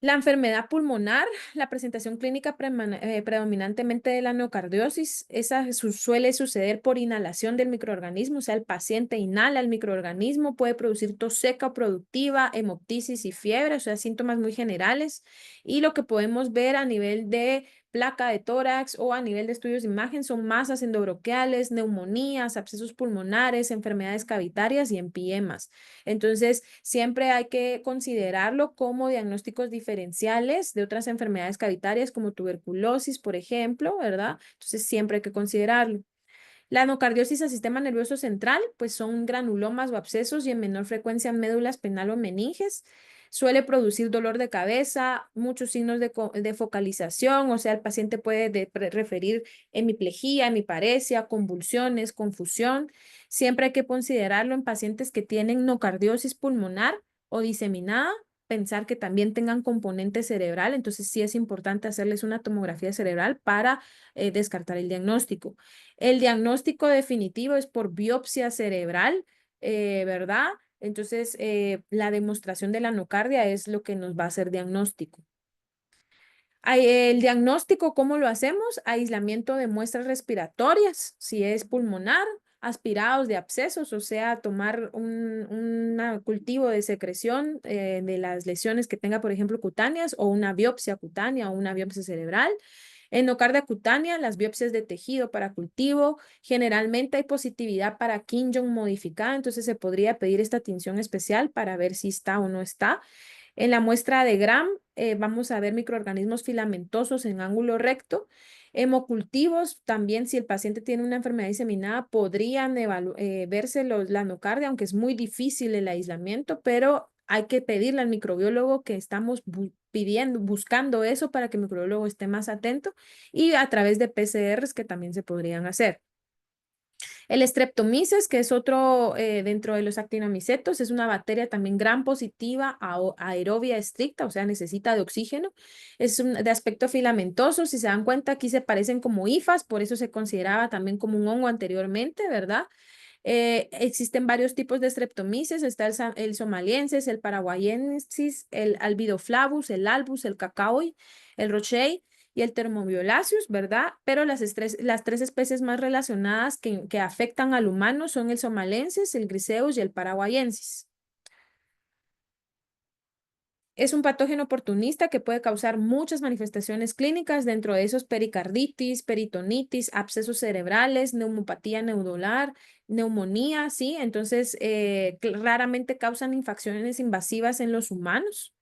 La enfermedad pulmonar, la presentación clínica predominantemente de la neocardiosis, esa suele suceder por inhalación del microorganismo, o sea, el paciente inhala el microorganismo, puede producir tos seca o productiva, hemoptisis y fiebre, o sea, síntomas muy generales. Y lo que podemos ver a nivel de placa de tórax o a nivel de estudios de imagen son masas endobronquiales, neumonías, abscesos pulmonares, enfermedades cavitarias y empiemas. Entonces, siempre hay que considerarlo como diagnósticos diferenciales de otras enfermedades cavitarias como tuberculosis, por ejemplo, ¿verdad? Entonces, siempre hay que considerarlo. La endocardiosis al sistema nervioso central, pues son granulomas o abscesos y en menor frecuencia médulas penal o meninges. Suele producir dolor de cabeza, muchos signos de focalización, o sea, el paciente puede referir hemiplegia, hemiparesia, convulsiones, confusión. Siempre hay que considerarlo en pacientes que tienen nocardiosis pulmonar o diseminada, pensar que también tengan componente cerebral, entonces sí es importante hacerles una tomografía cerebral para descartar el diagnóstico. El diagnóstico definitivo es por biopsia cerebral, ¿verdad? Entonces, la demostración de la nocardia es lo que nos va a hacer diagnóstico. El diagnóstico, ¿cómo lo hacemos? Aislamiento de muestras respiratorias, si es pulmonar, aspirados de abscesos, o sea, tomar un cultivo de secreción de las lesiones que tenga, por ejemplo, cutáneas, o una biopsia cutánea o una biopsia cerebral. Endocardia cutánea, las biopsias de tejido para cultivo. Generalmente hay positividad para Kinjon modificada, entonces se podría pedir esta tinción especial para ver si está o no está. En la muestra de Gram vamos a ver microorganismos filamentosos en ángulo recto Hemocultivos, también si el paciente tiene una enfermedad diseminada, podrían verse la miocardia, aunque es muy difícil el aislamiento, pero hay que pedirle al microbiólogo que estamos pidiendo, buscando eso para que el microbiólogo esté más atento y a través de PCRs que también se podrían hacer. El Streptomyces, que es otro dentro de los actinomicetos, es una bacteria también gram positiva, aerobia estricta, o sea, necesita de oxígeno. Es de aspecto filamentoso, si se dan cuenta, aquí se parecen como hifas, por eso se consideraba también como un hongo anteriormente, ¿verdad? Existen varios tipos de streptomyces, está el somaliensis, el paraguayensis, el albidoflavus, el albus, el cacaoi, el rochei y el thermoviolaceus, ¿verdad? Pero las tres especies más relacionadas que afectan al humano son el somalensis, el griseus y el paraguayensis. Es un patógeno oportunista que puede causar muchas manifestaciones clínicas, dentro de esos pericarditis, peritonitis, abscesos cerebrales, neumopatía neuronar, neumonía, ¿sí? Entonces, raramente causan infecciones invasivas en los humanos.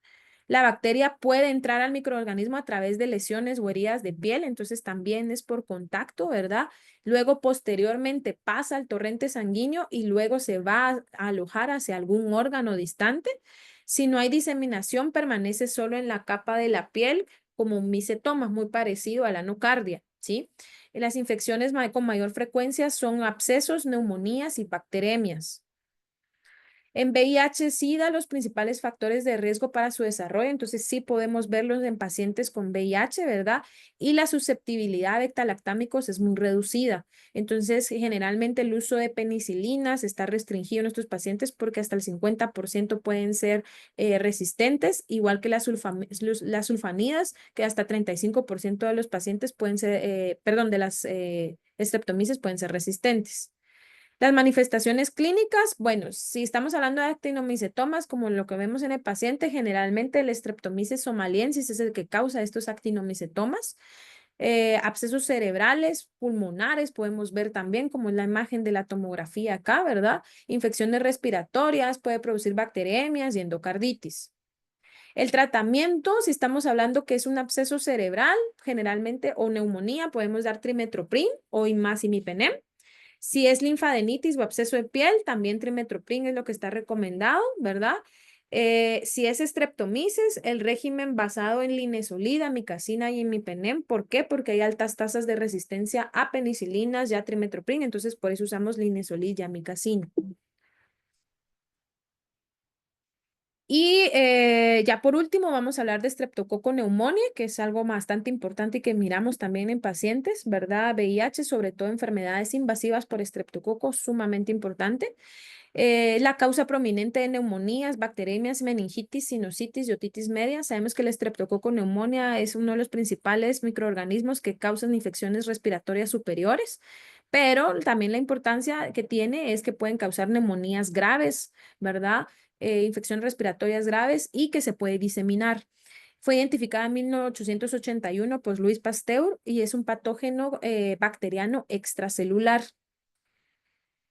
La bacteria puede entrar al microorganismo a través de lesiones o heridas de piel, entonces también es por contacto, ¿verdad? Luego, posteriormente, pasa al torrente sanguíneo y luego se va a alojar hacia algún órgano distante. Si no hay diseminación, permanece solo en la capa de la piel como un micetoma, muy parecido a la nocardia, ¿sí? Las infecciones con mayor frecuencia son abscesos, neumonías y bacteremias. En VIH-Sida, los principales factores de riesgo para su desarrollo, entonces sí podemos verlos en pacientes con VIH, ¿verdad? Y la susceptibilidad a beta-lactámicos es muy reducida. Entonces, generalmente el uso de penicilinas está restringido en estos pacientes porque hasta el 50% pueden ser resistentes, igual que las sulfanidas, que hasta 35% de los pacientes pueden ser, perdón, de las streptomyces pueden ser resistentes. Las manifestaciones clínicas, bueno, si estamos hablando de actinomicetomas, como lo que vemos en el paciente, generalmente el Streptomyces somaliensis es el que causa estos actinomicetomas. Abscesos cerebrales, pulmonares, podemos ver también, como es la imagen de la tomografía acá, ¿verdad? Infecciones respiratorias, puede producir bacteremias y endocarditis. El tratamiento, si estamos hablando que es un absceso cerebral, generalmente, o neumonía, podemos dar trimestoprim o imazimipenem. Si es linfadenitis o absceso de piel, también trimestoprim es lo que está recomendado, ¿verdad? Si es streptomyces, el régimen basado en linezolida, micacina y imipenem. ¿Por qué? Porque hay altas tasas de resistencia a penicilinas y a trimestoprim, entonces por eso usamos linezolida y amicacina. Y ya por último vamos a hablar de streptococo neumonía, que es algo bastante importante y que miramos también en pacientes, ¿verdad? VIH, sobre todo enfermedades invasivas por estreptococo, sumamente importante. La causa prominente de neumonías, bacteremias, meningitis, sinusitis y otitis media. Sabemos que el estreptococo neumonía es uno de los principales microorganismos que causan infecciones respiratorias superiores, pero también la importancia que tiene es que pueden causar neumonías graves, ¿verdad? Infecciones respiratorias graves y que se puede diseminar. Fue identificada en 1881 por Louis Pasteur y es un patógeno bacteriano extracelular.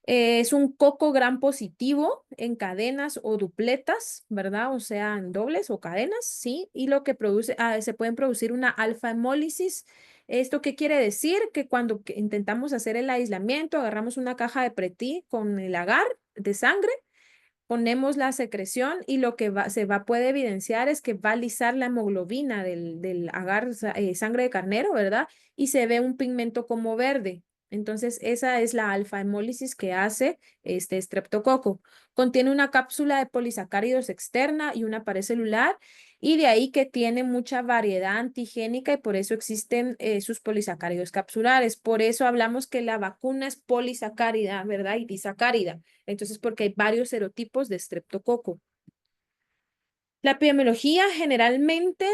Es un coco gram positivo en cadenas o dupletas, ¿verdad? O sea, en dobles o cadenas, ¿sí? Y lo que produce, se pueden producir una alfa hemólisis. ¿Esto qué quiere decir? Que cuando intentamos hacer el aislamiento, agarramos una caja de Pretí con el agar de sangre, ponemos la secreción y lo que puede evidenciar es que va a lisar la hemoglobina del agar, sangre de carnero, ¿verdad? Y se ve un pigmento como verde. Entonces, esa es la alfa hemólisis que hace este estreptococo. Contiene una cápsula de polisacáridos externa y una pared celular, y de ahí que tiene mucha variedad antigénica y por eso existen sus polisacáridos capsulares. Por eso hablamos que la vacuna es polisacárida, ¿verdad? Y disacárida. Entonces, porque hay varios serotipos de estreptococo. La epidemiología, generalmente,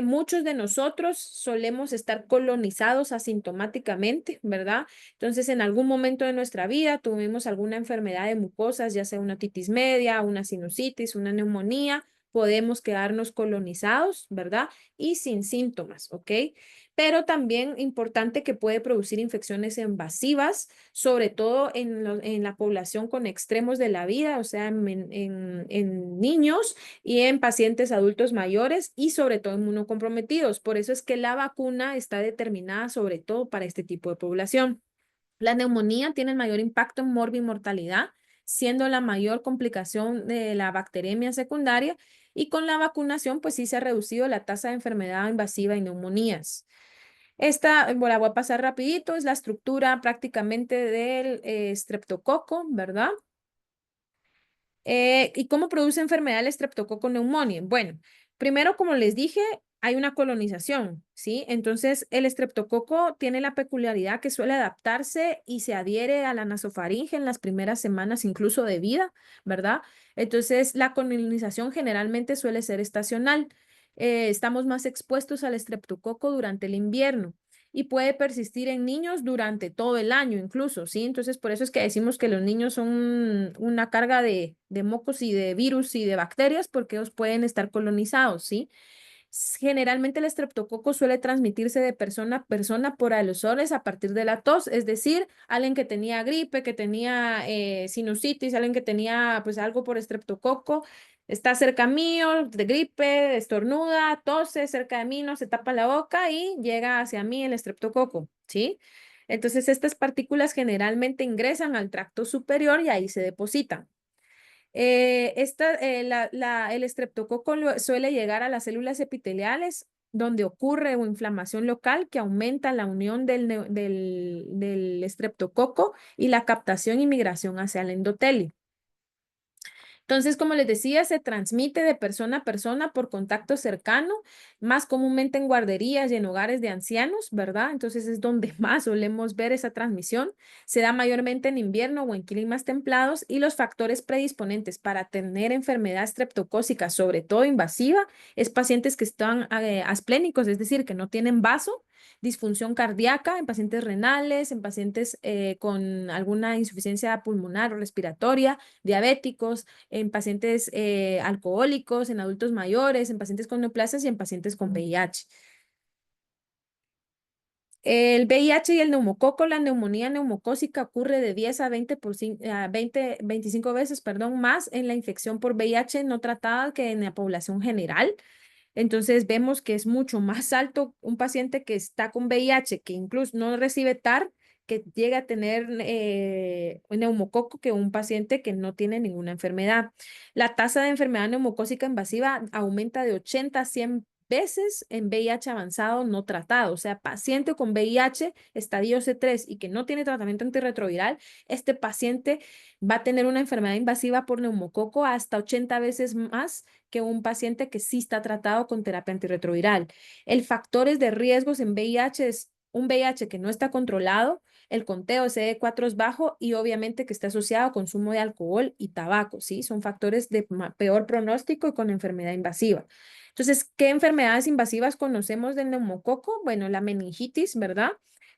muchos de nosotros solemos estar colonizados asintomáticamente, ¿verdad? Entonces, en algún momento de nuestra vida tuvimos alguna enfermedad de mucosas, ya sea una otitis media, una sinusitis, una neumonía, podemos quedarnos colonizados, ¿verdad? Y sin síntomas, ¿ok? pero también importante que puede producir infecciones invasivas, sobre todo en la población con extremos de la vida, o sea, en niños y en pacientes adultos mayores y sobre todo inmunocomprometidos. Por eso es que la vacuna está determinada sobre todo para este tipo de población. La neumonía tiene el mayor impacto en morbimortalidad, siendo la mayor complicación de la bacteremia secundaria, y con la vacunación pues sí se ha reducido la tasa de enfermedad invasiva y neumonías. Esta, la voy a pasar rapidito, es la estructura prácticamente del estreptococo, ¿verdad? ¿Y cómo produce enfermedad el Streptococcus pneumoniae? Bueno, primero, como les dije, hay una colonización, ¿sí? Entonces, el estreptococo tiene la peculiaridad que suele adaptarse y se adhiere a la nasofaringe en las primeras semanas incluso de vida, ¿verdad? Entonces, la colonización generalmente suele ser estacional. Estamos más expuestos al estreptococo durante el invierno y puede persistir en niños durante todo el año incluso, ¿sí? Entonces, por eso es que decimos que los niños son una carga de mocos y de virus y de bacterias porque ellos pueden estar colonizados, ¿sí? Generalmente el estreptococo suele transmitirse de persona a persona por aerosoles a partir de la tos, es decir, alguien que tenía gripe, que tenía sinusitis, alguien que tenía pues algo por estreptococo, está cerca mío, de gripe, estornuda, tose cerca de mí, no se tapa la boca y llega hacia mí el estreptococo, ¿sí? Entonces estas partículas generalmente ingresan al tracto superior y ahí se depositan. El estreptococo suele llegar a las células epiteliales donde ocurre una inflamación local que aumenta la unión del estreptococo y la captación y migración hacia el endotelio. Entonces, como les decía, se transmite de persona a persona por contacto cercano, más comúnmente en guarderías y en hogares de ancianos, ¿verdad? Entonces es donde más solemos ver esa transmisión. Se da mayormente en invierno o en climas templados y los factores predisponentes para tener enfermedad estreptocócica, sobre todo invasiva, es pacientes que están asplénicos, es decir, que no tienen vaso, disfunción cardíaca en pacientes renales, en pacientes con alguna insuficiencia pulmonar o respiratoria, diabéticos, en pacientes alcohólicos, en adultos mayores, en pacientes con neoplasias y en pacientes con VIH. El VIH y el neumococo, la neumonía neumocócica ocurre de 10 a 25 veces, perdón, más en la infección por VIH no tratada que en la población general. Entonces vemos que es mucho más alto un paciente que está con VIH, que incluso no recibe TAR, que llega a tener un neumococo que un paciente que no tiene ninguna enfermedad. La tasa de enfermedad neumocócica invasiva aumenta de 80 a 100 veces en VIH avanzado no tratado. O sea, paciente con VIH estadio C3 y que no tiene tratamiento antirretroviral, este paciente va a tener una enfermedad invasiva por neumococo hasta 80 veces más que un paciente que sí está tratado con terapia antirretroviral. El factores de riesgos en VIH es un VIH que no está controlado, el conteo CD4 es bajo y obviamente que está asociado a consumo de alcohol y tabaco, ¿sí? Son factores de peor pronóstico y con enfermedad invasiva. Entonces, ¿qué enfermedades invasivas conocemos del neumococo? Bueno, la meningitis, ¿verdad?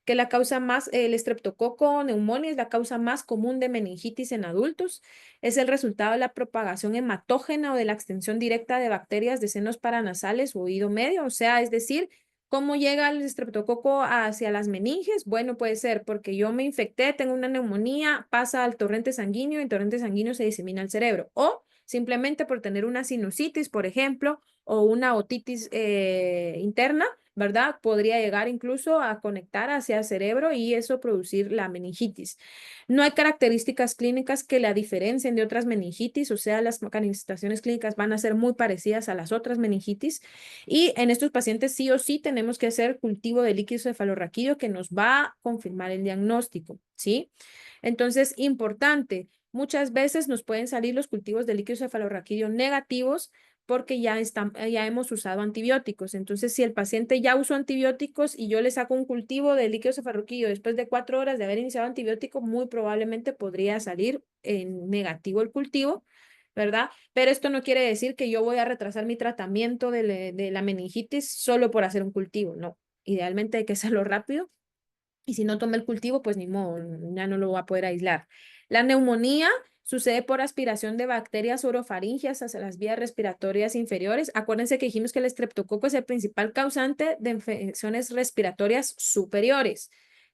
Que la causa más, el estreptococo neumonía es la causa más común de meningitis en adultos. Es el resultado de la propagación hematógena o de la extensión directa de bacterias de senos paranasales o oído medio. O sea, es decir, ¿cómo llega el estreptococo hacia las meninges? Bueno, puede ser porque yo me infecté, tengo una neumonía, pasa al torrente sanguíneo y el torrente sanguíneo se disemina al cerebro. O simplemente por tener una sinusitis, por ejemplo, o una otitis interna, ¿verdad? Podría llegar incluso a conectar hacia el cerebro y eso producir la meningitis. No hay características clínicas que la diferencien de otras meningitis, o sea, las manifestaciones clínicas van a ser muy parecidas a las otras meningitis y en estos pacientes sí o sí tenemos que hacer cultivo de líquido cefalorraquídeo que nos va a confirmar el diagnóstico, ¿sí? Entonces, importante, muchas veces nos pueden salir los cultivos de líquido cefalorraquídeo negativos porque ya hemos usado antibióticos. Entonces, si el paciente ya usó antibióticos y yo le saco un cultivo de líquido cefalorraquídeo después de 4 horas de haber iniciado antibiótico, muy probablemente podría salir en negativo el cultivo, ¿verdad? Pero esto no quiere decir que yo voy a retrasar mi tratamiento de la meningitis solo por hacer un cultivo, no. Idealmente hay que hacerlo rápido y si no toma el cultivo, pues ni modo, ya no lo va a poder aislar. La neumonía sucede por aspiración de bacterias orofaringias hacia las vías respiratorias inferiores. Acuérdense que dijimos que el estreptococo es el principal causante de infecciones respiratorias superiores,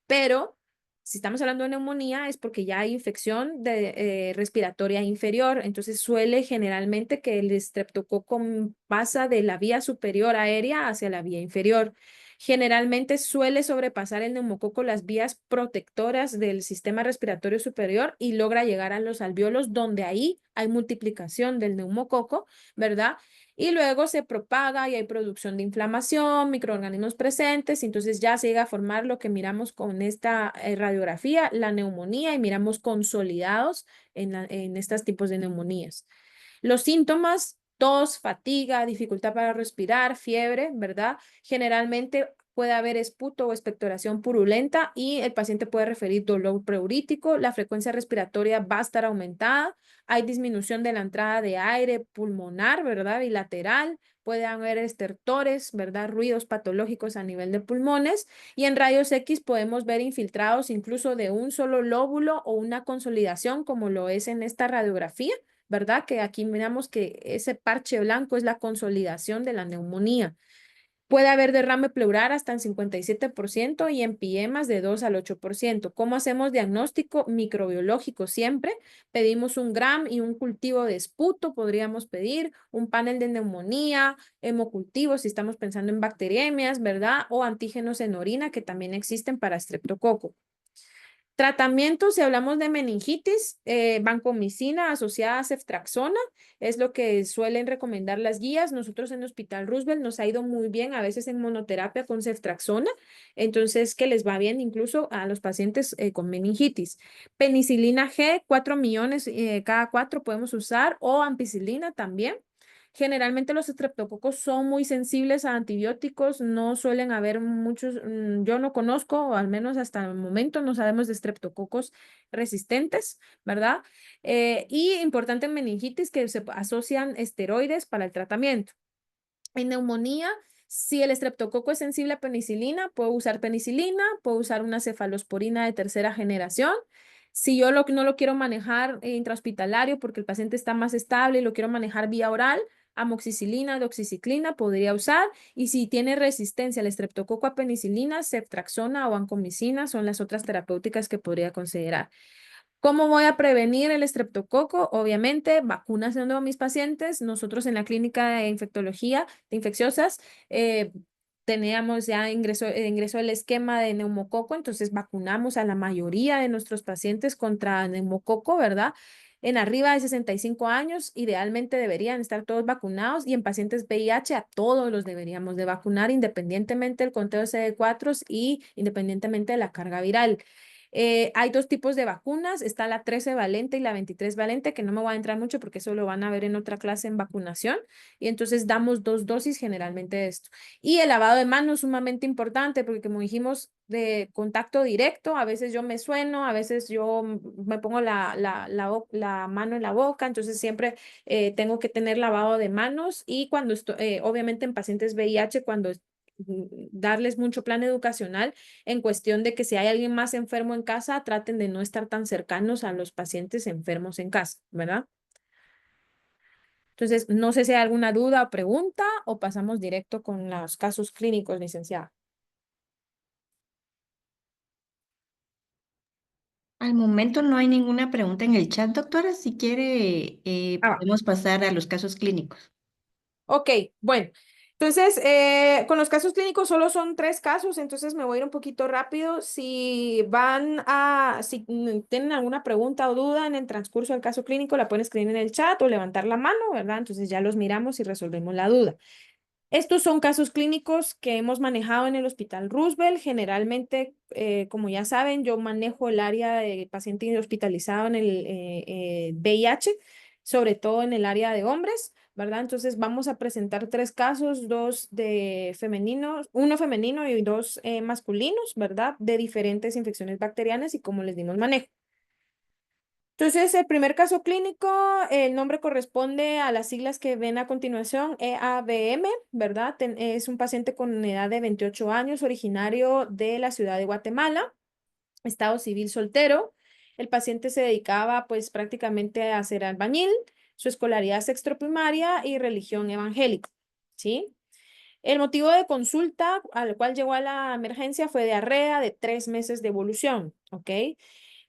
pero si estamos hablando de neumonía es porque ya hay infección respiratoria inferior, entonces suele generalmente que el estreptococo pasa de la vía superior aérea hacia la vía inferior. Generalmente suele sobrepasar el neumococo las vías protectoras del sistema respiratorio superior y logra llegar a los alvéolos, donde ahí hay multiplicación del neumococo, ¿verdad? Y luego se propaga y hay producción de inflamación, microorganismos presentes, y entonces ya se llega a formar lo que miramos con esta radiografía, la neumonía, y miramos consolidados en estos tipos de neumonías. Los síntomas, tos, fatiga, dificultad para respirar, fiebre, ¿verdad? Generalmente puede haber esputo o expectoración purulenta y el paciente puede referir dolor preurítico, la frecuencia respiratoria va a estar aumentada, hay disminución de la entrada de aire pulmonar, ¿verdad? Bilateral, puede haber estertores, ¿verdad? Ruidos patológicos a nivel de pulmones y en rayos X podemos ver infiltrados incluso de un solo lóbulo o una consolidación como lo es en esta radiografía, ¿verdad? Que aquí miramos que ese parche blanco es la consolidación de la neumonía. Puede haber derrame pleural hasta en 57% y empiemas de 2 al 8%. ¿Cómo hacemos diagnóstico microbiológico? Siempre pedimos un gram y un cultivo de esputo, podríamos pedir un panel de neumonía, hemocultivo si estamos pensando en bacteriemias, ¿verdad? O antígenos en orina que también existen para estreptococo. Tratamiento, si hablamos de meningitis, vancomicina asociada a ceftriaxona, es lo que suelen recomendar las guías. Nosotros en el Hospital Roosevelt nos ha ido muy bien, a veces en monoterapia con ceftriaxona, entonces que les va bien incluso a los pacientes con meningitis. Penicilina G, 4 millones cada 4 podemos usar, o ampicilina también. Generalmente los estreptococos son muy sensibles a antibióticos, no suelen haber muchos, yo no conozco, o al menos hasta el momento no sabemos de estreptococos resistentes, ¿verdad? Y importante en meningitis que se asocian esteroides para el tratamiento. En neumonía, si el estreptococo es sensible a penicilina, puedo usar penicilina, puedo usar una cefalosporina de tercera generación. Si yo no lo quiero manejar intrahospitalario porque el paciente está más estable y lo quiero manejar vía oral, amoxicilina, doxiciclina podría usar. Y si tiene resistencia al estreptococo a penicilina, ceftriaxona o vancomicina son las otras terapéuticas que podría considerar. ¿Cómo voy a prevenir el estreptococo? Obviamente, vacunación a mis pacientes. Nosotros en la clínica de infectología de infecciosas teníamos ya ingreso el esquema de neumococo, entonces vacunamos a la mayoría de nuestros pacientes contra neumococo, ¿verdad? En arriba de 65 años, idealmente deberían estar todos vacunados y en pacientes VIH a todos los deberíamos de vacunar independientemente del conteo de CD4 y independientemente de la carga viral. Hay dos tipos de vacunas, está la 13 valente y la 23 valente, que no me voy a entrar mucho porque eso lo van a ver en otra clase en vacunación. Y entonces damos 2 dosis generalmente de esto. Y el lavado de manos es sumamente importante porque como dijimos, de contacto directo, a veces yo me sueno, a veces yo me pongo la mano en la boca, entonces siempre tengo que tener lavado de manos y cuando estoy, obviamente en pacientes VIH, cuando darles mucho plan educacional en cuestión de que si hay alguien más enfermo en casa, traten de no estar tan cercanos a los pacientes enfermos en casa, ¿verdad? Entonces, no sé si hay alguna duda o pregunta o pasamos directo con los casos clínicos, licenciada. Al momento no hay ninguna pregunta en el chat, doctora. Si quiere, Ah, podemos pasar a los casos clínicos. ok, bueno. Entonces, con los casos clínicos solo son 3 casos, entonces me voy a ir un poquito rápido. Si tienen alguna pregunta o duda en el transcurso del caso clínico, la pueden escribir en el chat o levantar la mano, ¿verdad? Entonces ya los miramos y resolvemos la duda. Estos son casos clínicos que hemos manejado en el Hospital Roosevelt. Generalmente, como ya saben, yo manejo el área de paciente hospitalizado en el VIH, sobre todo en el área de hombres, ¿verdad? Entonces vamos a presentar 3 casos, dos de femeninos, uno femenino y dos masculinos, ¿verdad? De diferentes infecciones bacterianas y cómo les dimos manejo. Entonces, el primer caso clínico, el nombre corresponde a las siglas que ven a continuación, EABM, ¿verdad? Es un paciente con edad de 28 años, originario de la ciudad de Guatemala. estado civil soltero. El paciente se dedicaba pues prácticamente a ser albañil, su escolaridad sexto primaria y religión evangélica, ¿sí? El motivo de consulta al cual llegó a la emergencia fue diarrea de 3 meses de evolución, ¿ok?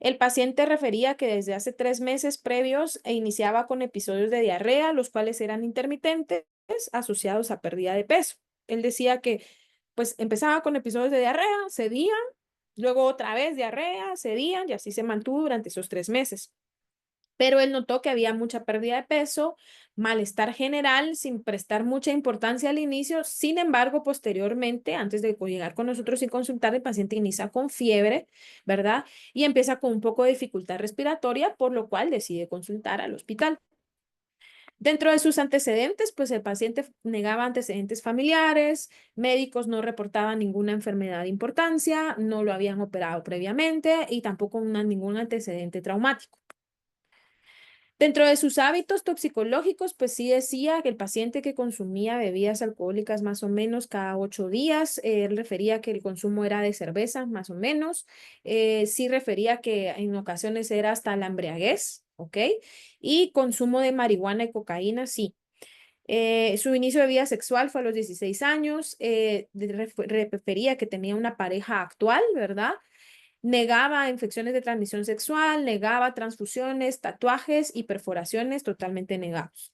El paciente refería que desde hace 3 meses previos iniciaba con episodios de diarrea, los cuales eran intermitentes asociados a pérdida de peso. Él decía que pues empezaba con episodios de diarrea, cedían, luego otra vez diarrea, cedían y así se mantuvo durante esos 3 meses. Pero él notó que había mucha pérdida de peso, malestar general, sin prestar mucha importancia al inicio. Sin embargo, posteriormente, antes de llegar con nosotros y consultar, el paciente inicia con fiebre, ¿verdad? Y empieza con un poco de dificultad respiratoria, por lo cual decide consultar al hospital. Dentro de sus antecedentes, pues el paciente negaba antecedentes familiares, médicos no reportaban ninguna enfermedad de importancia, no lo habían operado previamente y tampoco ningún antecedente traumático. Dentro de sus hábitos toxicológicos, pues sí decía que el paciente que consumía bebidas alcohólicas más o menos cada 8 días, él refería que el consumo era de cerveza más o menos, sí refería que en ocasiones era hasta la embriaguez, ¿ok? Y consumo de marihuana y cocaína, sí. Su inicio de vida sexual fue a los 16 años, refería que tenía una pareja actual, ¿verdad? Negaba infecciones de transmisión sexual, negaba transfusiones, tatuajes y perforaciones totalmente negados.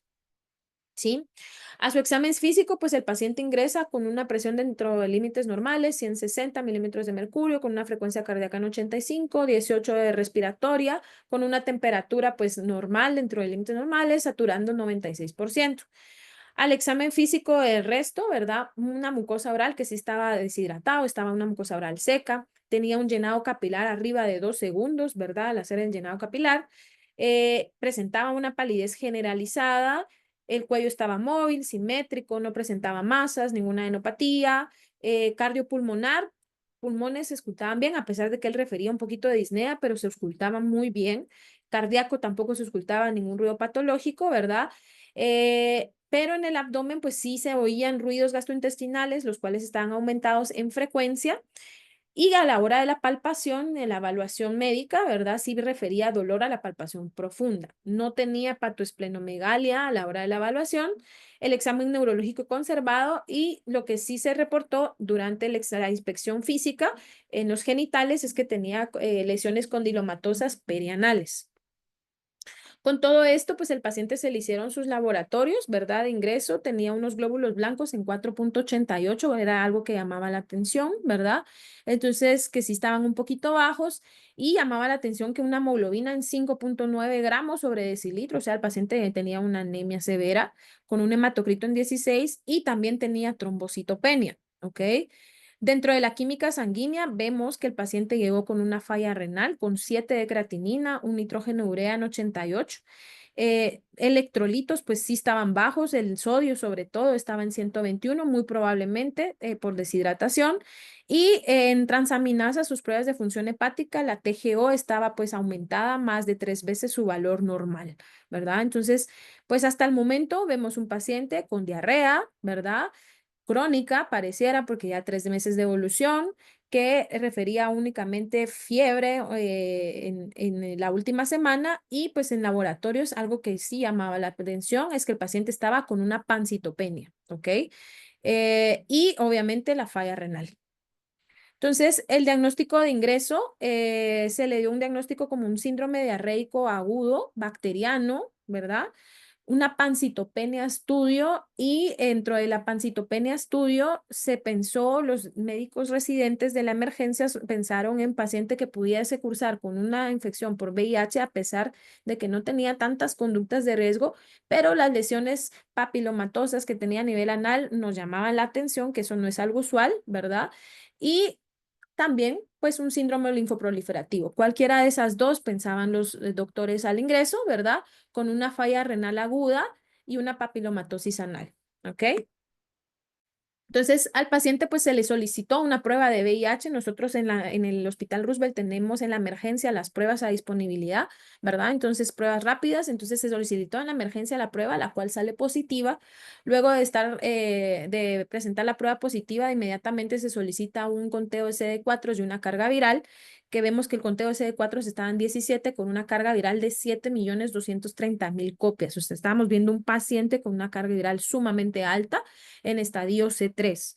¿Sí? A su examen físico, pues el paciente ingresa con una presión dentro de límites normales, 160 milímetros de mercurio, con una frecuencia cardíaca en 85, 18 de respiratoria, con una temperatura pues normal dentro de límites normales, saturando 96%. Al examen físico del resto, ¿verdad? Una mucosa oral que sí estaba deshidratado, estaba una mucosa oral seca, tenía un llenado capilar arriba de 2 segundos, ¿verdad? Al hacer el llenado capilar, presentaba una palidez generalizada, el cuello estaba móvil, simétrico, no presentaba masas, ninguna adenopatía, cardiopulmonar, pulmones se escultaban bien, a pesar de que él refería un poquito de disnea, pero se escultaban muy bien. Cardíaco tampoco se escultaba ningún ruido patológico, ¿verdad? Pero en el abdomen, pues sí se oían ruidos gastrointestinales, los cuales estaban aumentados en frecuencia. Y a la hora de la palpación, en la evaluación médica, ¿verdad? Sí refería dolor a la palpación profunda. No tenía hepatoesplenomegalia a la hora de la evaluación, el examen neurológico conservado y lo que sí se reportó durante la inspección física en los genitales es que tenía lesiones condilomatosas perianales. Con todo esto, pues el paciente se le hicieron sus laboratorios, ¿verdad? De ingreso, tenía unos glóbulos blancos en 4,88, era algo que llamaba la atención, ¿verdad? Entonces, que sí estaban un poquito bajos y llamaba la atención que una hemoglobina en 5,9 gramos sobre decilitro, o sea, el paciente tenía una anemia severa con un hematocrito en 16 y también tenía trombocitopenia, ¿ok? Dentro de la química sanguínea vemos que el paciente llegó con una falla renal, con 7 de creatinina, un nitrógeno urea en 88. Electrolitos pues sí estaban bajos, el sodio sobre todo estaba en 121, muy probablemente por deshidratación. Y en transaminasa, sus pruebas de función hepática, la TGO estaba pues aumentada más de 3 veces su valor normal, ¿verdad? Entonces, pues hasta el momento vemos un paciente con diarrea, ¿verdad? Crónica, pareciera, porque ya 3 meses de evolución, que refería únicamente fiebre en la última semana y pues en laboratorios algo que sí llamaba la atención es que el paciente estaba con una pancitopenia, ¿ok? Y obviamente la falla renal. Entonces, el diagnóstico de ingreso se le dio un diagnóstico como un síndrome diarreico agudo, bacteriano, ¿verdad? Una pancitopenia estudio y dentro de la pancitopenia estudio se pensó, los médicos residentes de la emergencia pensaron en paciente que pudiese cursar con una infección por VIH a pesar de que no tenía tantas conductas de riesgo, pero las lesiones papilomatosas que tenía a nivel anal nos llamaban la atención, que eso no es algo usual, ¿verdad? Y también, pues, un síndrome linfoproliferativo. Cualquiera de esas dos pensaban los doctores al ingreso, ¿verdad? Con una falla renal aguda y una papilomatosis anal, ¿ok? Entonces, al paciente pues se le solicitó una prueba de VIH. Nosotros en el Hospital Roosevelt tenemos en la emergencia las pruebas a disponibilidad, ¿verdad? Entonces, pruebas rápidas. Entonces, se solicitó en la emergencia la prueba, la cual sale positiva. Luego de presentar la prueba positiva, inmediatamente se solicita un conteo de CD4 y una carga viral que vemos que el conteo CD4 estaba en 17 con una carga viral de 7.230.000 copias. O sea, estábamos viendo un paciente con una carga viral sumamente alta en estadio C3.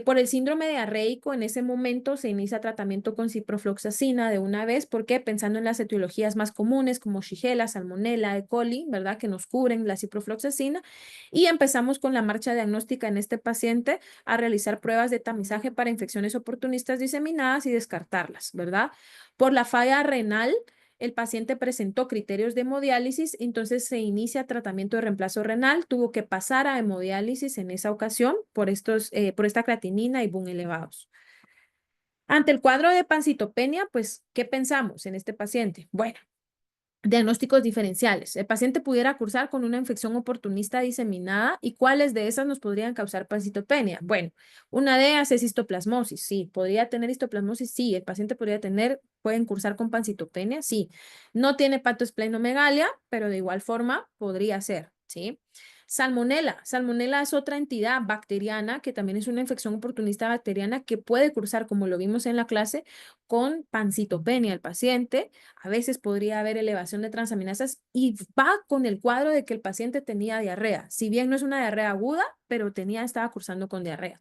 Por el síndrome diarreico, en ese momento se inicia tratamiento con ciprofloxacina de una vez, porque pensando en las etiologías más comunes como Shigella, Salmonella, E. coli, ¿verdad? Que nos cubren la ciprofloxacina. Y empezamos con la marcha diagnóstica en este paciente a realizar pruebas de tamizaje para infecciones oportunistas diseminadas y descartarlas, ¿verdad? Por la falla renal, el paciente presentó criterios de hemodiálisis, entonces se inicia tratamiento de reemplazo renal, tuvo que pasar a hemodiálisis en esa ocasión por esta creatinina y BUN elevados. Ante el cuadro de pancitopenia, pues, ¿qué pensamos en este paciente? Bueno, diagnósticos diferenciales. El paciente pudiera cursar con una infección oportunista diseminada, y cuáles de esas nos podrían causar pancitopenia. Bueno, una de ellas es histoplasmosis. Sí, podría tener histoplasmosis. Sí, el paciente pueden cursar con pancitopenia. Sí, no tiene patoesplenomegalia, pero de igual forma podría ser. Sí. Salmonela. Salmonela es otra entidad bacteriana que también es una infección oportunista bacteriana que puede cursar, como lo vimos en la clase, con pancitopenia el paciente. A veces podría haber elevación de transaminasas y va con el cuadro de que el paciente tenía diarrea. Si bien no es una diarrea aguda, pero estaba cursando con diarrea.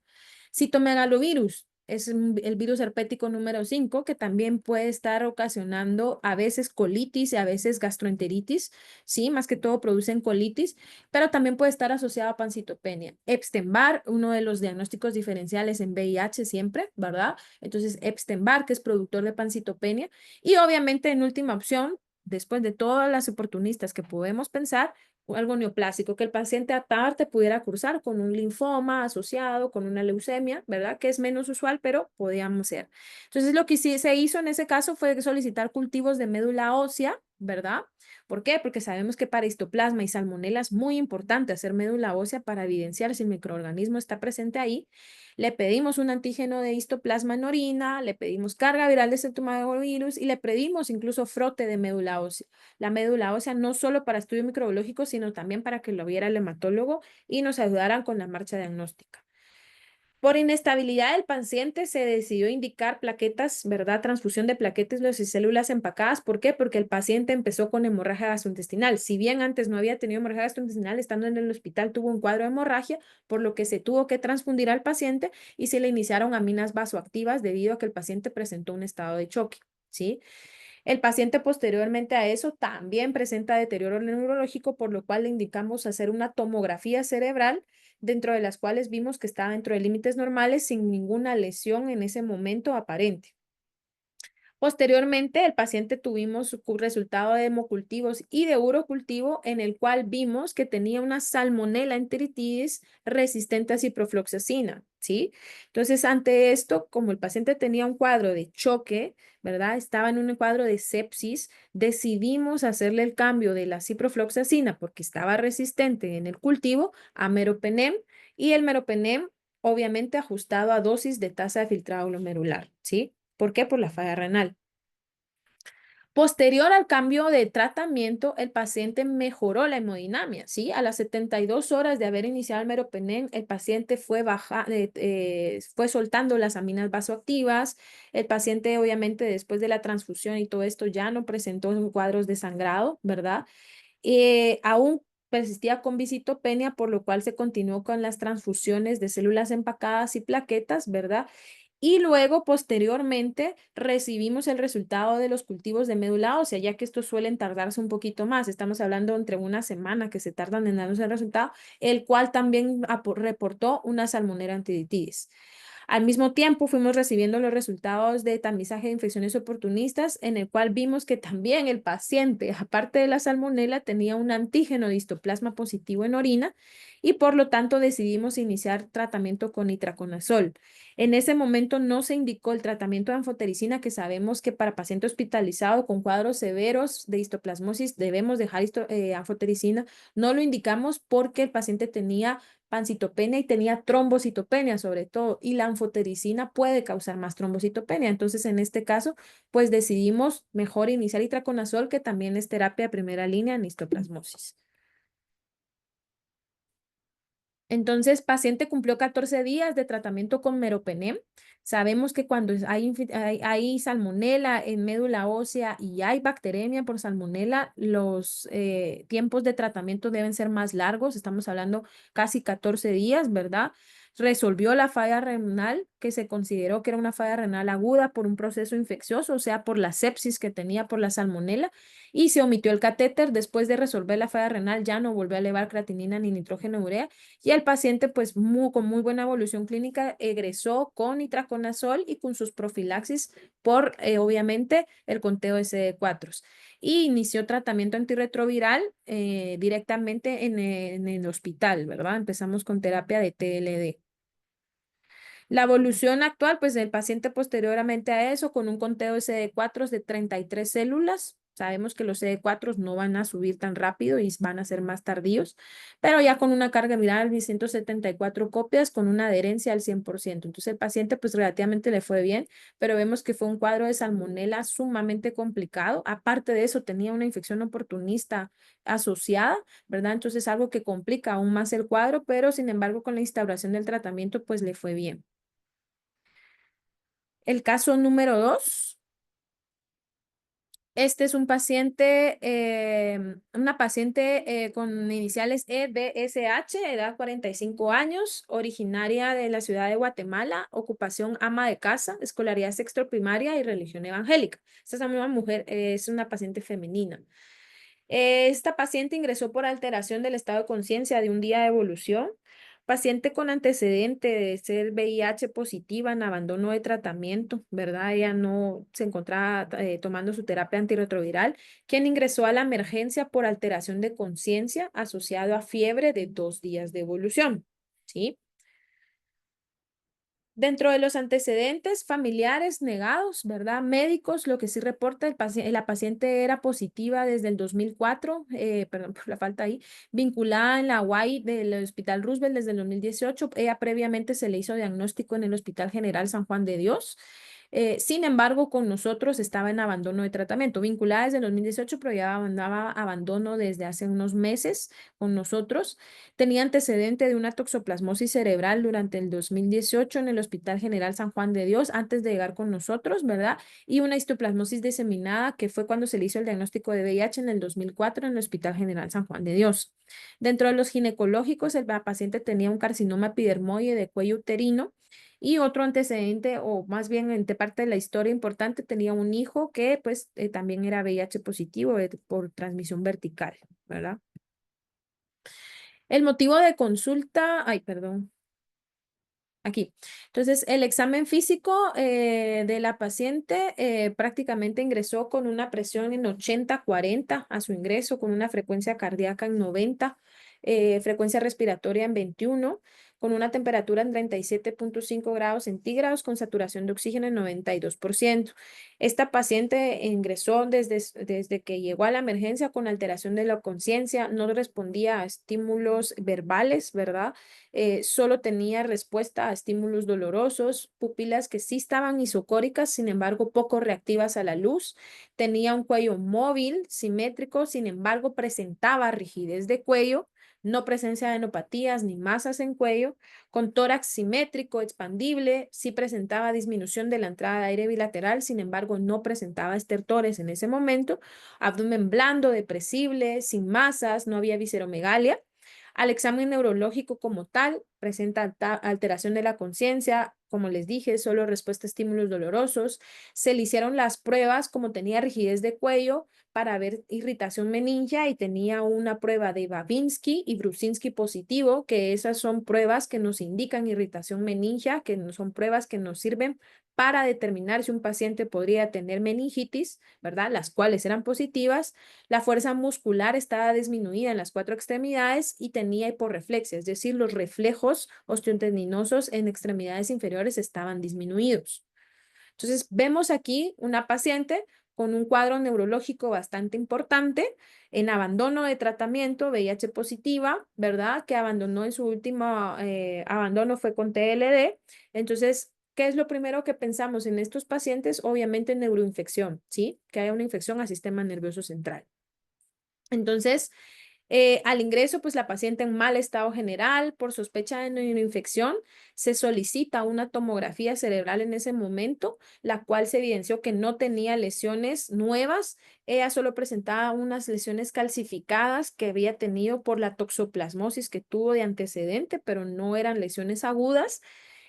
Citomegalovirus es el virus herpético número 5, que también puede estar ocasionando a veces colitis y a veces gastroenteritis, sí, más que todo producen colitis, pero también puede estar asociado a pancitopenia. Epstein-Barr, uno de los diagnósticos diferenciales en VIH siempre, ¿verdad? Entonces, Epstein-Barr, que es productor de pancitopenia. Y obviamente, en última opción, después de todas las oportunistas que podemos pensar, algo neoplásico, que el paciente aparte pudiera cursar con un linfoma asociado, con una leucemia, ¿verdad? Que es menos usual, pero podíamos ser. Entonces, lo que sí se hizo en ese caso fue solicitar cultivos de médula ósea, ¿verdad? ¿Por qué? Porque sabemos que para histoplasma y salmonela es muy importante hacer médula ósea para evidenciar si el microorganismo está presente ahí. Le pedimos un antígeno de histoplasma en orina, le pedimos carga viral de cytomegalovirus y le pedimos incluso frote de médula ósea. La médula ósea no solo para estudio microbiológico, sino también para que lo viera el hematólogo y nos ayudaran con la marcha diagnóstica. Por inestabilidad del paciente se decidió indicar plaquetas, ¿verdad? Transfusión de plaquetas y células empacadas. ¿Por qué? Porque el paciente empezó con hemorragia gastrointestinal. Si bien antes no había tenido hemorragia gastrointestinal, estando en el hospital tuvo un cuadro de hemorragia, por lo que se tuvo que transfundir al paciente y se le iniciaron aminas vasoactivas debido a que el paciente presentó un estado de choque, ¿sí? El paciente posteriormente a eso también presenta deterioro neurológico, por lo cual le indicamos hacer una tomografía cerebral, dentro de las cuales vimos que estaba dentro de límites normales sin ninguna lesión en ese momento aparente. Posteriormente, el paciente tuvimos su resultado de hemocultivos y de urocultivo, en el cual vimos que tenía una salmonella enteritis resistente a ciprofloxacina, ¿sí? Entonces, ante esto, como el paciente tenía un cuadro de choque, ¿verdad? Estaba en un cuadro de sepsis, decidimos hacerle el cambio de la ciprofloxacina porque estaba resistente en el cultivo a meropenem, y el meropenem obviamente ajustado a dosis de tasa de filtrado glomerular, ¿sí? ¿Por qué? Por la falla renal. Posterior al cambio de tratamiento, el paciente mejoró la hemodinamia, ¿sí? A las 72 horas de haber iniciado el meropenem, el paciente fue soltando las aminas vasoactivas. El paciente, obviamente, después de la transfusión y todo esto, ya no presentó cuadros de sangrado, ¿verdad? Aún persistía con visitopenia, por lo cual se continuó con las transfusiones de células empacadas y plaquetas, ¿verdad? Y luego, posteriormente, recibimos el resultado de los cultivos de médula ósea, ya que estos suelen tardarse un poquito más. Estamos hablando entre una semana que se tardan en darnos el resultado, el cual también reportó una salmonera enteritis. Al mismo tiempo, fuimos recibiendo los resultados de tamizaje de infecciones oportunistas, en el cual vimos que también el paciente, aparte de la salmonela, tenía un antígeno de histoplasma positivo en orina, y por lo tanto decidimos iniciar tratamiento con itraconazol. En ese momento no se indicó el tratamiento de anfotericina, que sabemos que para paciente hospitalizado con cuadros severos de histoplasmosis debemos dejar anfotericina. No lo indicamos porque el paciente tenía pancitopenia y tenía trombocitopenia sobre todo, y la anfotericina puede causar más trombocitopenia. Entonces, en este caso, pues decidimos mejor iniciar itraconazol, que también es terapia de primera línea en histoplasmosis. Entonces, paciente cumplió 14 días de tratamiento con meropenem. Sabemos que cuando hay salmonela en médula ósea y hay bacteremia por salmonela, los tiempos de tratamiento deben ser más largos. Estamos hablando casi 14 días, ¿verdad? Resolvió la falla renal, que se consideró que era una falla renal aguda por un proceso infeccioso, o sea, por la sepsis que tenía por la salmonela, y se omitió el catéter. Después de resolver la falla renal, ya no volvió a elevar creatinina ni nitrógeno urea y el paciente, pues con muy buena evolución clínica, egresó con itraconazol y con sus profilaxis por, obviamente, el conteo de CD4. Y inició tratamiento antirretroviral directamente en el hospital, ¿verdad? Empezamos con terapia de TLD. La evolución actual, pues el paciente posteriormente a eso, con un conteo de CD4 de 33 células, sabemos que los CD4 no van a subir tan rápido y van a ser más tardíos, pero ya con una carga viral de 174 copias, con una adherencia al 100%. Entonces el paciente pues relativamente le fue bien, pero vemos que fue un cuadro de salmonela sumamente complicado. Aparte de eso, tenía una infección oportunista asociada, ¿verdad? Entonces algo que complica aún más el cuadro, pero sin embargo con la instauración del tratamiento pues le fue bien. El caso número 2, este es un paciente, una paciente con iniciales EBSH, edad 45 años, originaria de la ciudad de Guatemala, ocupación ama de casa, escolaridad sexto-primaria y religión evangélica. Esta es una mujer, es una paciente femenina. Esta paciente ingresó por alteración del estado de conciencia de un día de evolución. Paciente con antecedente de ser VIH positiva en abandono de tratamiento, ¿verdad? Ella no se encontraba tomando su terapia antirretroviral, quien ingresó a la emergencia por alteración de conciencia asociado a fiebre de 2 días de evolución, ¿sí? Dentro de los antecedentes familiares negados, ¿verdad? Médicos, lo que sí reporta la paciente era positiva desde el 2004, perdón por la falta ahí, vinculada en la UAI del Hospital Roosevelt desde el 2018. Ella previamente se le hizo diagnóstico en el Hospital General San Juan de Dios. Sin embargo, con nosotros estaba en abandono de tratamiento, vinculada desde el 2018, pero ya abandonaba abandono desde hace unos meses con nosotros. Tenía antecedente de una toxoplasmosis cerebral durante el 2018 en el Hospital General San Juan de Dios, antes de llegar con nosotros, ¿verdad? Y una histoplasmosis diseminada, que fue cuando se le hizo el diagnóstico de VIH en el 2004 en el Hospital General San Juan de Dios. Dentro de los ginecológicos, la paciente tenía un carcinoma epidermoide de cuello uterino. Y otro antecedente, o más bien en parte de la historia importante, tenía un hijo que pues también era VIH positivo por transmisión vertical, ¿verdad? El motivo de consulta, ay, perdón, aquí. Entonces, el examen físico de la paciente prácticamente ingresó con una presión en 80/40 a su ingreso, con una frecuencia cardíaca en 90, frecuencia respiratoria en 21, con una temperatura en 37,5 grados centígrados, con saturación de oxígeno en 92%. Esta paciente ingresó desde que llegó a la emergencia con alteración de la conciencia, no respondía a estímulos verbales, ¿verdad? Solo tenía respuesta a estímulos dolorosos, pupilas que sí estaban isocóricas, sin embargo, poco reactivas a la luz. Tenía un cuello móvil, simétrico, sin embargo, presentaba rigidez de cuello, no presencia de enopatías ni masas en cuello, con tórax simétrico, expandible, sí presentaba disminución de la entrada de aire bilateral, sin embargo, no presentaba estertores en ese momento, abdomen blando, depresible, sin masas, no había visceromegalia. Al examen neurológico como tal, presenta alteración de la conciencia, como les dije, solo respuesta a estímulos dolorosos. Se le hicieron las pruebas, como tenía rigidez de cuello, para ver irritación meningia y tenía una prueba de Babinski y Brusinski positivo, que esas son pruebas que nos indican irritación meningia, que no son pruebas que nos sirven para determinar si un paciente podría tener meningitis, ¿verdad? Las cuales eran positivas. La fuerza muscular estaba disminuida en las 4 extremidades y tenía hiporreflexia, es decir, los reflejos osteotendinosos en extremidades inferiores estaban disminuidos. Entonces, vemos aquí una paciente con un cuadro neurológico bastante importante, en abandono de tratamiento, VIH positiva, ¿verdad? Que abandonó en su último abandono fue con TLD. Entonces, ¿qué es lo primero que pensamos en estos pacientes? Obviamente neuroinfección, ¿sí? Que haya una infección al sistema nervioso central. Entonces, Al ingreso, pues la paciente en mal estado general, por sospecha de neuroinfección, se solicita una tomografía cerebral en ese momento, la cual se evidenció que no tenía lesiones nuevas. Ella solo presentaba unas lesiones calcificadas que había tenido por la toxoplasmosis que tuvo de antecedente, pero no eran lesiones agudas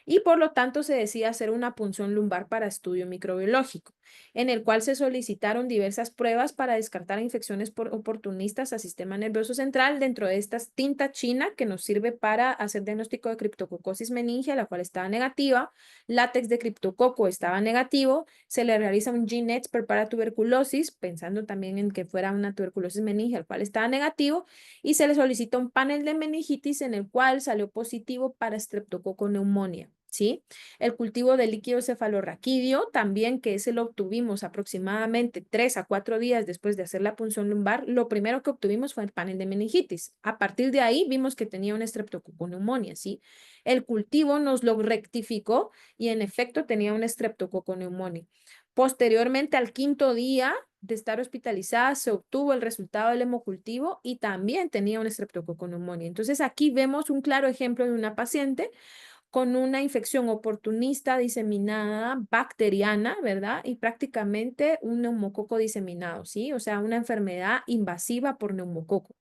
y por lo tanto se decide hacer una punción lumbar para estudio microbiológico, en el cual se solicitaron diversas pruebas para descartar infecciones oportunistas al sistema nervioso central. Dentro de estas, tinta china, que nos sirve para hacer diagnóstico de criptococosis meningia, la cual estaba negativa, látex de criptococo estaba negativo, se le realiza un GeneXpert para tuberculosis, pensando también en que fuera una tuberculosis meningia, el cual estaba negativo, y se le solicita un panel de meningitis en el cual salió positivo para streptococo neumonía. ¿Sí? El cultivo de líquido cefalorraquídeo, también que ese lo obtuvimos aproximadamente 3 a 4 días después de hacer la punción lumbar, lo primero que obtuvimos fue el panel de meningitis. A partir de ahí vimos que tenía una streptococo neumonía, ¿sí? El cultivo nos lo rectificó y en efecto tenía una streptococo neumonía. Posteriormente, al quinto día de estar hospitalizada, se obtuvo el resultado del hemocultivo y también tenía una streptococo neumonía. Entonces, aquí vemos un claro ejemplo de una paciente con una infección oportunista diseminada bacteriana, ¿verdad? Y prácticamente un neumococo diseminado, ¿sí? O sea, una enfermedad invasiva por neumococo.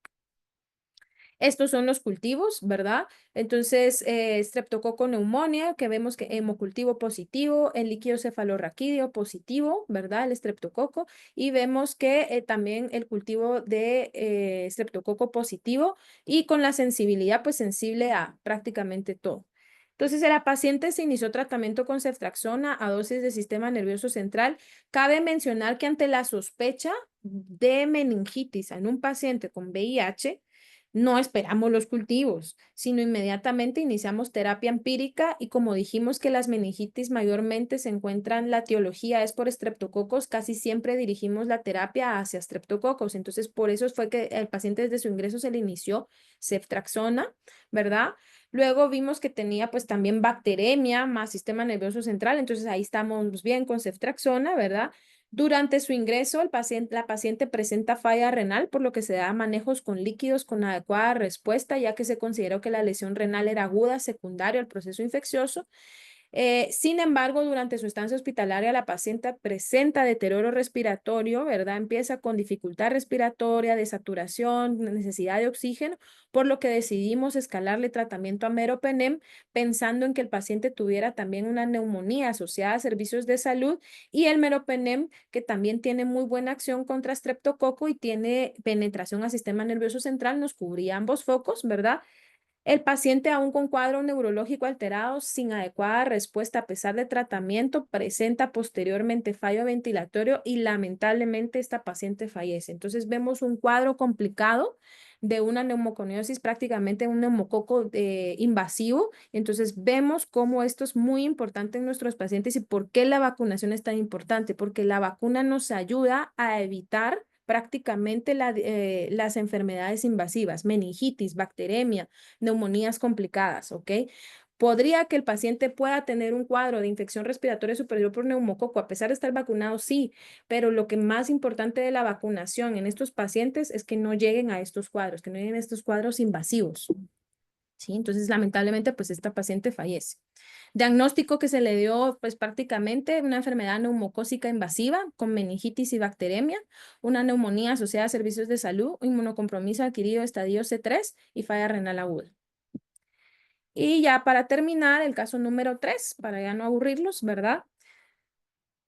Estos son los cultivos, ¿verdad? Entonces, streptococo neumonía, que vemos que hemocultivo positivo, el líquido cefalorraquídeo positivo, ¿verdad? El streptococo. Y vemos que también el cultivo de streptococo positivo y con la sensibilidad, pues sensible a prácticamente todo. Entonces, la paciente se inició tratamiento con ceftriaxona a dosis de sistema nervioso central. Cabe mencionar que ante la sospecha de meningitis en un paciente con VIH, no esperamos los cultivos, sino inmediatamente iniciamos terapia empírica y como dijimos que las meningitis mayormente se encuentran, la etiología es por estreptococos, casi siempre dirigimos la terapia hacia estreptococos. Entonces, por eso fue que el paciente desde su ingreso se le inició ceftriaxona, ¿verdad? Luego vimos que tenía pues también bacteremia más sistema nervioso central, entonces ahí estamos bien con ceftriaxona, ¿verdad? Durante su ingreso, la paciente presenta falla renal, por lo que se da manejos con líquidos con adecuada respuesta, ya que se consideró que la lesión renal era aguda, secundaria al proceso infeccioso. Sin embargo, durante su estancia hospitalaria, la paciente presenta deterioro respiratorio, ¿verdad? Empieza con dificultad respiratoria, desaturación, necesidad de oxígeno, por lo que decidimos escalarle tratamiento a meropenem, pensando en que el paciente tuviera también una neumonía asociada a servicios de salud y el meropenem, que también tiene muy buena acción contra streptococo y tiene penetración al sistema nervioso central, nos cubría ambos focos, ¿verdad? El paciente aún con cuadro neurológico alterado sin adecuada respuesta a pesar de tratamiento presenta posteriormente fallo ventilatorio y lamentablemente esta paciente fallece. Entonces vemos un cuadro complicado de una neumoconiosis, prácticamente un neumococo invasivo. Entonces vemos cómo esto es muy importante en nuestros pacientes y por qué la vacunación es tan importante, porque la vacuna nos ayuda a evitar prácticamente las enfermedades invasivas, meningitis, bacteremia, neumonías complicadas, ¿ok? ¿Podría que el paciente pueda tener un cuadro de infección respiratoria superior por neumococo a pesar de estar vacunado? Sí, pero lo que más importante de la vacunación en estos pacientes es que no lleguen a estos cuadros, que no lleguen a estos cuadros invasivos. ¿Sí? Entonces, lamentablemente, pues esta paciente fallece. Diagnóstico que se le dio, pues prácticamente una enfermedad neumocócica invasiva con meningitis y bacteremia, una neumonía asociada a servicios de salud, inmunocompromiso adquirido estadio C3 y falla renal aguda. Y ya para terminar, el caso número 3, para ya no aburrirlos, ¿verdad?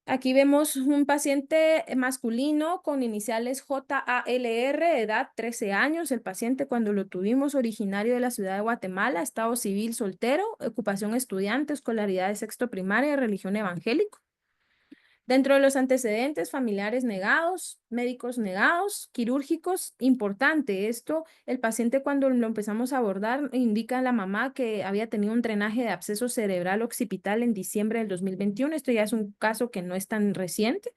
Aquí vemos un paciente masculino con iniciales JALR, edad 13 años. El paciente cuando lo tuvimos originario de la ciudad de Guatemala, estado civil soltero, ocupación estudiante, escolaridad de sexto primaria, religión evangélica. Dentro de los antecedentes, familiares negados, médicos negados, quirúrgicos, importante esto, el paciente cuando lo empezamos a abordar indica a la mamá que había tenido un drenaje de absceso cerebral occipital en diciembre del 2021. Esto ya es un caso que no es tan reciente.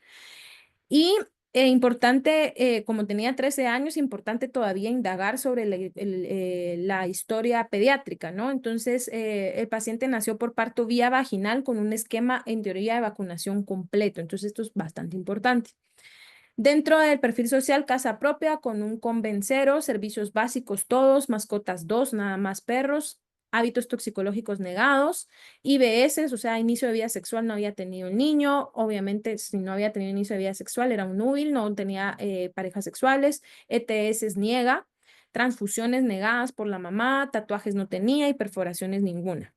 Y importante, como tenía 13 años, importante todavía indagar sobre la historia pediátrica, ¿no? Entonces, el paciente nació por parto vía vaginal con un esquema, en teoría, de vacunación completo. Entonces, esto es bastante importante. Dentro del perfil social, casa propia con un convencero, servicios básicos todos, mascotas dos, nada más perros, hábitos toxicológicos negados, IBS, o sea, inicio de vida sexual no había tenido el niño, obviamente si no había tenido inicio de vida sexual era un núbil, no tenía parejas sexuales, ETS niega, transfusiones negadas por la mamá, tatuajes no tenía y perforaciones ninguna.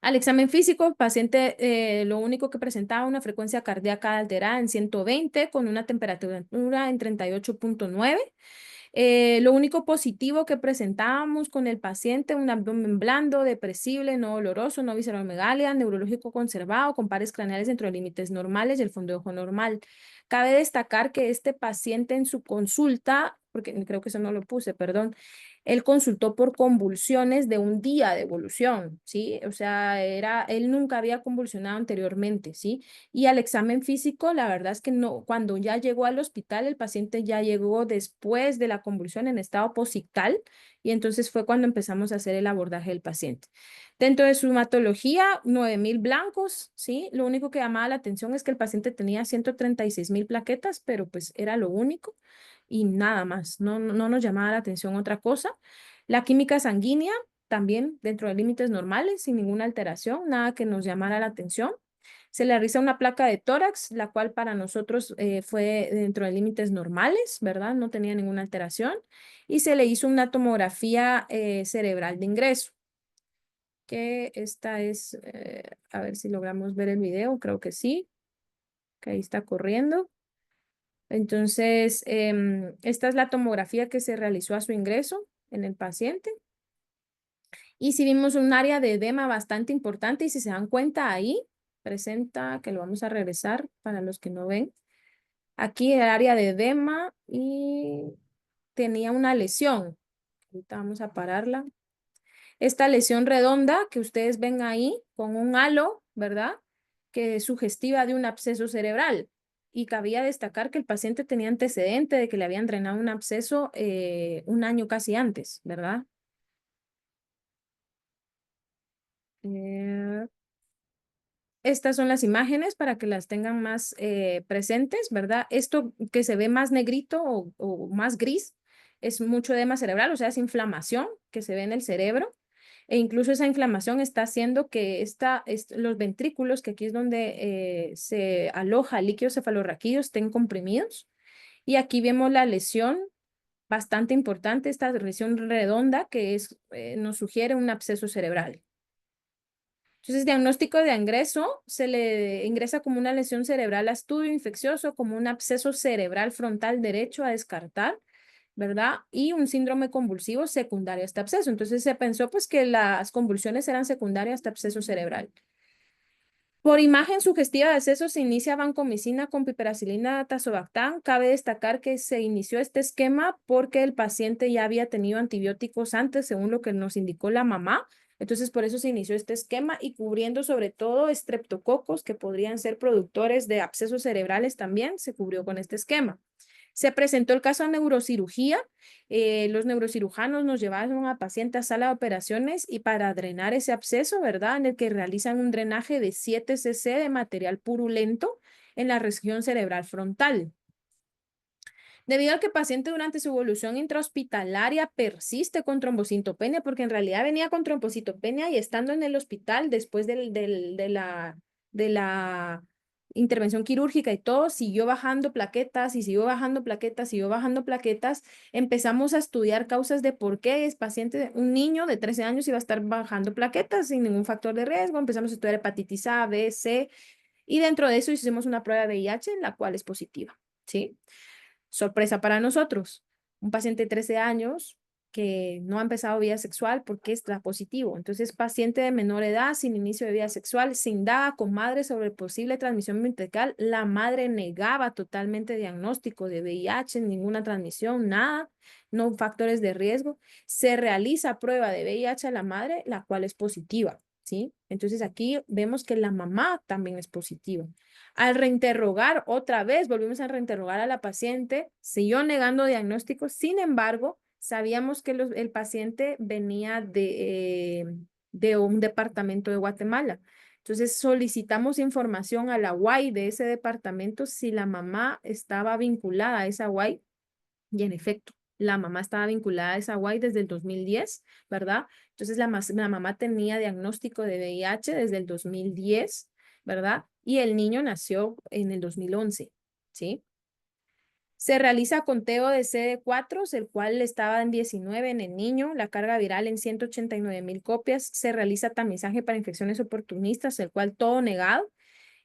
Al examen físico, el paciente lo único que presentaba una frecuencia cardíaca alterada en 120 con una temperatura en 38,9. Lo único positivo que presentábamos con el paciente, un abdomen blando, depresible, no doloroso, no visceromegalia, neurológico conservado, con pares craneales dentro de límites normales y el fondo de ojo normal. Cabe destacar que este paciente en su consulta, porque creo que eso no lo puse, perdón, él consultó por convulsiones de un día de evolución, ¿sí? O sea, él nunca había convulsionado anteriormente, ¿sí? Y al examen físico, la verdad es que no, cuando ya llegó al hospital, el paciente ya llegó después de la convulsión en estado posictal y entonces fue cuando empezamos a hacer el abordaje del paciente. Dentro de su hematología, 9,000 blancos, ¿sí? Lo único que llamaba la atención es que el paciente tenía 136,000 plaquetas, pero pues era lo único y nada más, no nos llamaba la atención otra cosa. La química sanguínea también dentro de límites normales, sin ninguna alteración, nada que nos llamara la atención. Se le realiza una placa de tórax, la cual para nosotros fue dentro de límites normales, ¿verdad? No tenía ninguna alteración. Y se le hizo una tomografía cerebral de ingreso, que esta es, a ver si logramos ver el video, creo que sí, que ahí está corriendo. Entonces, esta es la tomografía que se realizó a su ingreso en el paciente. Y si vimos un área de edema bastante importante y si se dan cuenta ahí, presenta, que lo vamos a regresar para los que no ven. Aquí el área de edema y tenía una lesión. Ahorita vamos a pararla. Esta lesión redonda que ustedes ven ahí con un halo, ¿verdad? Que es sugestiva de un absceso cerebral. Y cabía destacar que el paciente tenía antecedente de que le habían drenado un absceso un año casi antes, ¿verdad? Eh, Estas son las imágenes para que las tengan más presentes, ¿verdad? Esto que se ve más negrito o más gris es mucho edema cerebral, o sea, es inflamación que se ve en el cerebro. E incluso esa inflamación está haciendo que los ventrículos, que aquí es donde se aloja el líquido cefalorraquídeo, estén comprimidos. Y aquí vemos la lesión bastante importante, esta lesión redonda que nos sugiere un absceso cerebral. Entonces, diagnóstico de ingreso, se le ingresa como una lesión cerebral a estudio infeccioso, como un absceso cerebral frontal derecho a descartar, ¿verdad? Y un síndrome convulsivo secundario a este absceso. Entonces, se pensó pues que las convulsiones eran secundarias a este absceso cerebral. Por imagen sugestiva de acceso se inicia vancomicina con piperacilina tazobactam. Cabe destacar que se inició este esquema porque el paciente ya había tenido antibióticos antes, según lo que nos indicó la mamá. Entonces, por eso se inició este esquema y cubriendo sobre todo estreptococos que podrían ser productores de abscesos cerebrales también, se cubrió con este esquema. Se presentó el caso de neurocirugía. Los neurocirujanos nos llevaron a paciente a sala de operaciones y para drenar ese absceso, ¿verdad? En el que realizan un drenaje de 7 cc de material purulento en la región cerebral frontal. Debido a que el paciente durante su evolución intrahospitalaria persiste con trombocitopenia, porque en realidad venía con trombocitopenia y estando en el hospital después de la intervención quirúrgica y todo, siguió bajando plaquetas y siguió bajando plaquetas, siguió bajando plaquetas. Empezamos a estudiar causas de por qué es paciente, un niño de 13 años iba a estar bajando plaquetas sin ningún factor de riesgo. Empezamos a estudiar hepatitis A, B, C y dentro de eso hicimos una prueba de VIH, la cual es positiva, ¿sí? Sorpresa para nosotros, un paciente de 13 años que no ha empezado vida sexual porque está positivo. Entonces, paciente de menor edad sin inicio de vida sexual, se indaga con madre sobre posible transmisión vertical. La madre negaba totalmente diagnóstico de VIH, ninguna transmisión, nada, no factores de riesgo. Se realiza prueba de VIH a la madre, la cual es positiva, ¿sí? Entonces, aquí vemos que la mamá también es positiva. Al reinterrogar otra vez, volvimos a reinterrogar a la paciente, siguió negando diagnóstico, sin embargo, sabíamos que el paciente venía de un departamento de Guatemala. Entonces solicitamos información a la UAI de ese departamento si la mamá estaba vinculada a esa UAI y en efecto, la mamá estaba vinculada a esa UAI desde el 2010, ¿verdad? Entonces la mamá tenía diagnóstico de VIH desde el 2010, ¿verdad? Y el niño nació en el 2011, ¿sí? Se realiza conteo de CD4, el cual estaba en 19 en el niño, la carga viral en 189.000 copias. Se realiza tamizaje para infecciones oportunistas, el cual todo negado.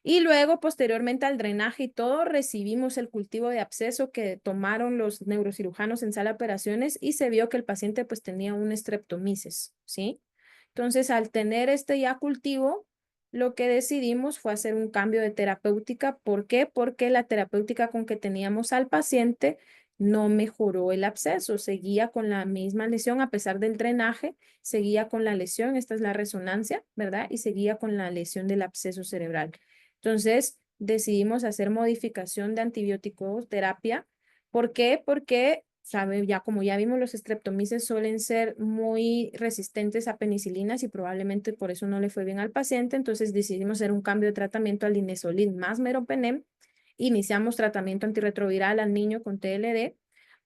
Y luego, posteriormente al drenaje y todo, recibimos el cultivo de absceso que tomaron los neurocirujanos en sala de operaciones y se vio que el paciente pues tenía un streptomices, ¿sí? Entonces, al tener este ya cultivo, lo que decidimos fue hacer un cambio de terapéutica. ¿Por qué? Porque la terapéutica con que teníamos al paciente no mejoró el absceso, seguía con la misma lesión a pesar del drenaje, seguía con la lesión, esta es la resonancia, ¿verdad? Y seguía con la lesión del absceso cerebral. Entonces, decidimos hacer modificación de antibiótico terapia. ¿Por qué? Porque, sabe, ya como ya vimos, los streptomices suelen ser muy resistentes a penicilinas y probablemente por eso no le fue bien al paciente. Entonces, decidimos hacer un cambio de tratamiento al linezolid más meropenem. Iniciamos tratamiento antirretroviral al niño con TLD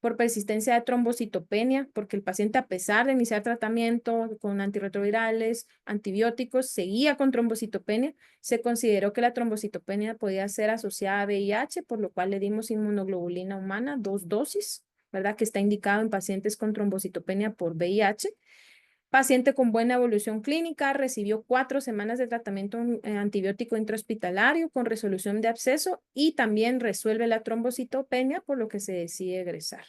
por persistencia de trombocitopenia, porque el paciente, a pesar de iniciar tratamiento con antirretrovirales, antibióticos, seguía con trombocitopenia. Se consideró que la trombocitopenia podía ser asociada a VIH, por lo cual le dimos inmunoglobulina humana, 2 dosis, ¿verdad? Que está indicado en pacientes con trombocitopenia por VIH. Paciente con buena evolución clínica, recibió 4 semanas de tratamiento antibiótico intrahospitalario con resolución de absceso y también resuelve la trombocitopenia, por lo que se decide egresar.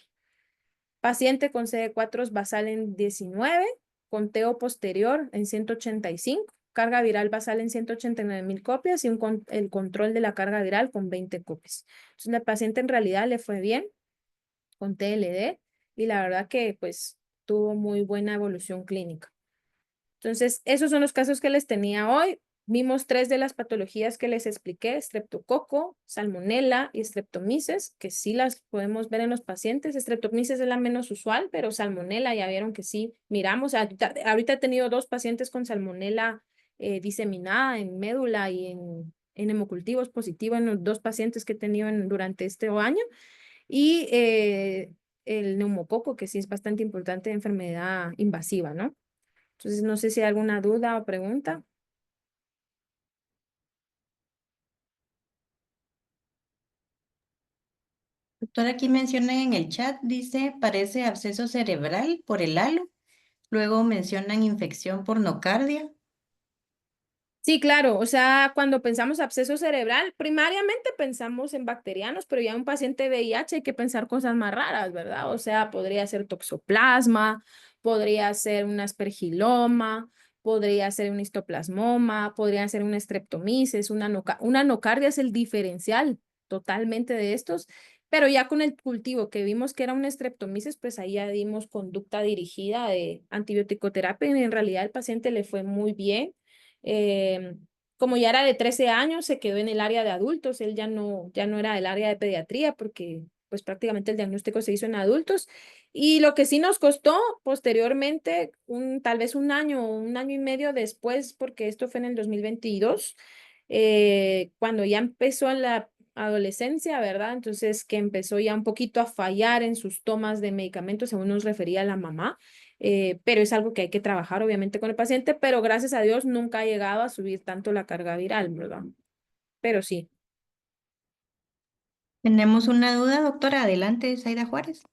Paciente con CD4 basal en 19, conteo posterior en 185, carga viral basal en 189.000 copias y el control de la carga viral con 20 copias. Entonces, la paciente en realidad le fue bien con TLD y la verdad que pues tuvo muy buena evolución clínica. Entonces, esos son los casos que les tenía hoy. Vimos 3 de las patologías que les expliqué: estreptococo, salmonela y streptomices, que sí las podemos ver en los pacientes. Streptomices es la menos usual, pero salmonela ya vieron que sí miramos. Ahorita he tenido 2 pacientes con salmonela diseminada en médula y en hemocultivos positivos en los 2 pacientes que he tenido durante este año. Y el neumococo, que sí es bastante importante, enfermedad invasiva, ¿no? Entonces, no sé si hay alguna duda o pregunta. Doctora, aquí menciona en el chat, dice, parece absceso cerebral por el halo. Luego mencionan infección por nocardia. Sí, claro, o sea, cuando pensamos absceso cerebral, primariamente pensamos en bacterianos, pero ya un paciente VIH hay que pensar cosas más raras, ¿verdad? O sea, podría ser toxoplasma, podría ser un aspergiloma, podría ser un histoplasmoma, podría ser una streptomices, una nocardia es el diferencial totalmente de estos, pero ya con el cultivo que vimos que era una streptomices, pues ahí ya dimos conducta dirigida de antibiótico-terapia y en realidad el paciente le fue muy bien. eh, Como ya era de 13 años, se quedó en el área de adultos, él ya no era del área de pediatría porque pues prácticamente el diagnóstico se hizo en adultos. Y lo que sí nos costó posteriormente, tal vez un año y medio después, porque esto fue en el 2022, cuando ya empezó en la adolescencia, ¿verdad? Entonces que empezó ya un poquito a fallar en sus tomas de medicamentos, según nos refería la mamá. Pero es algo que hay que trabajar obviamente con el paciente, pero gracias a Dios nunca ha llegado a subir tanto la carga viral, ¿verdad? Pero sí. Tenemos una duda, doctora. Adelante, Zaida Juárez.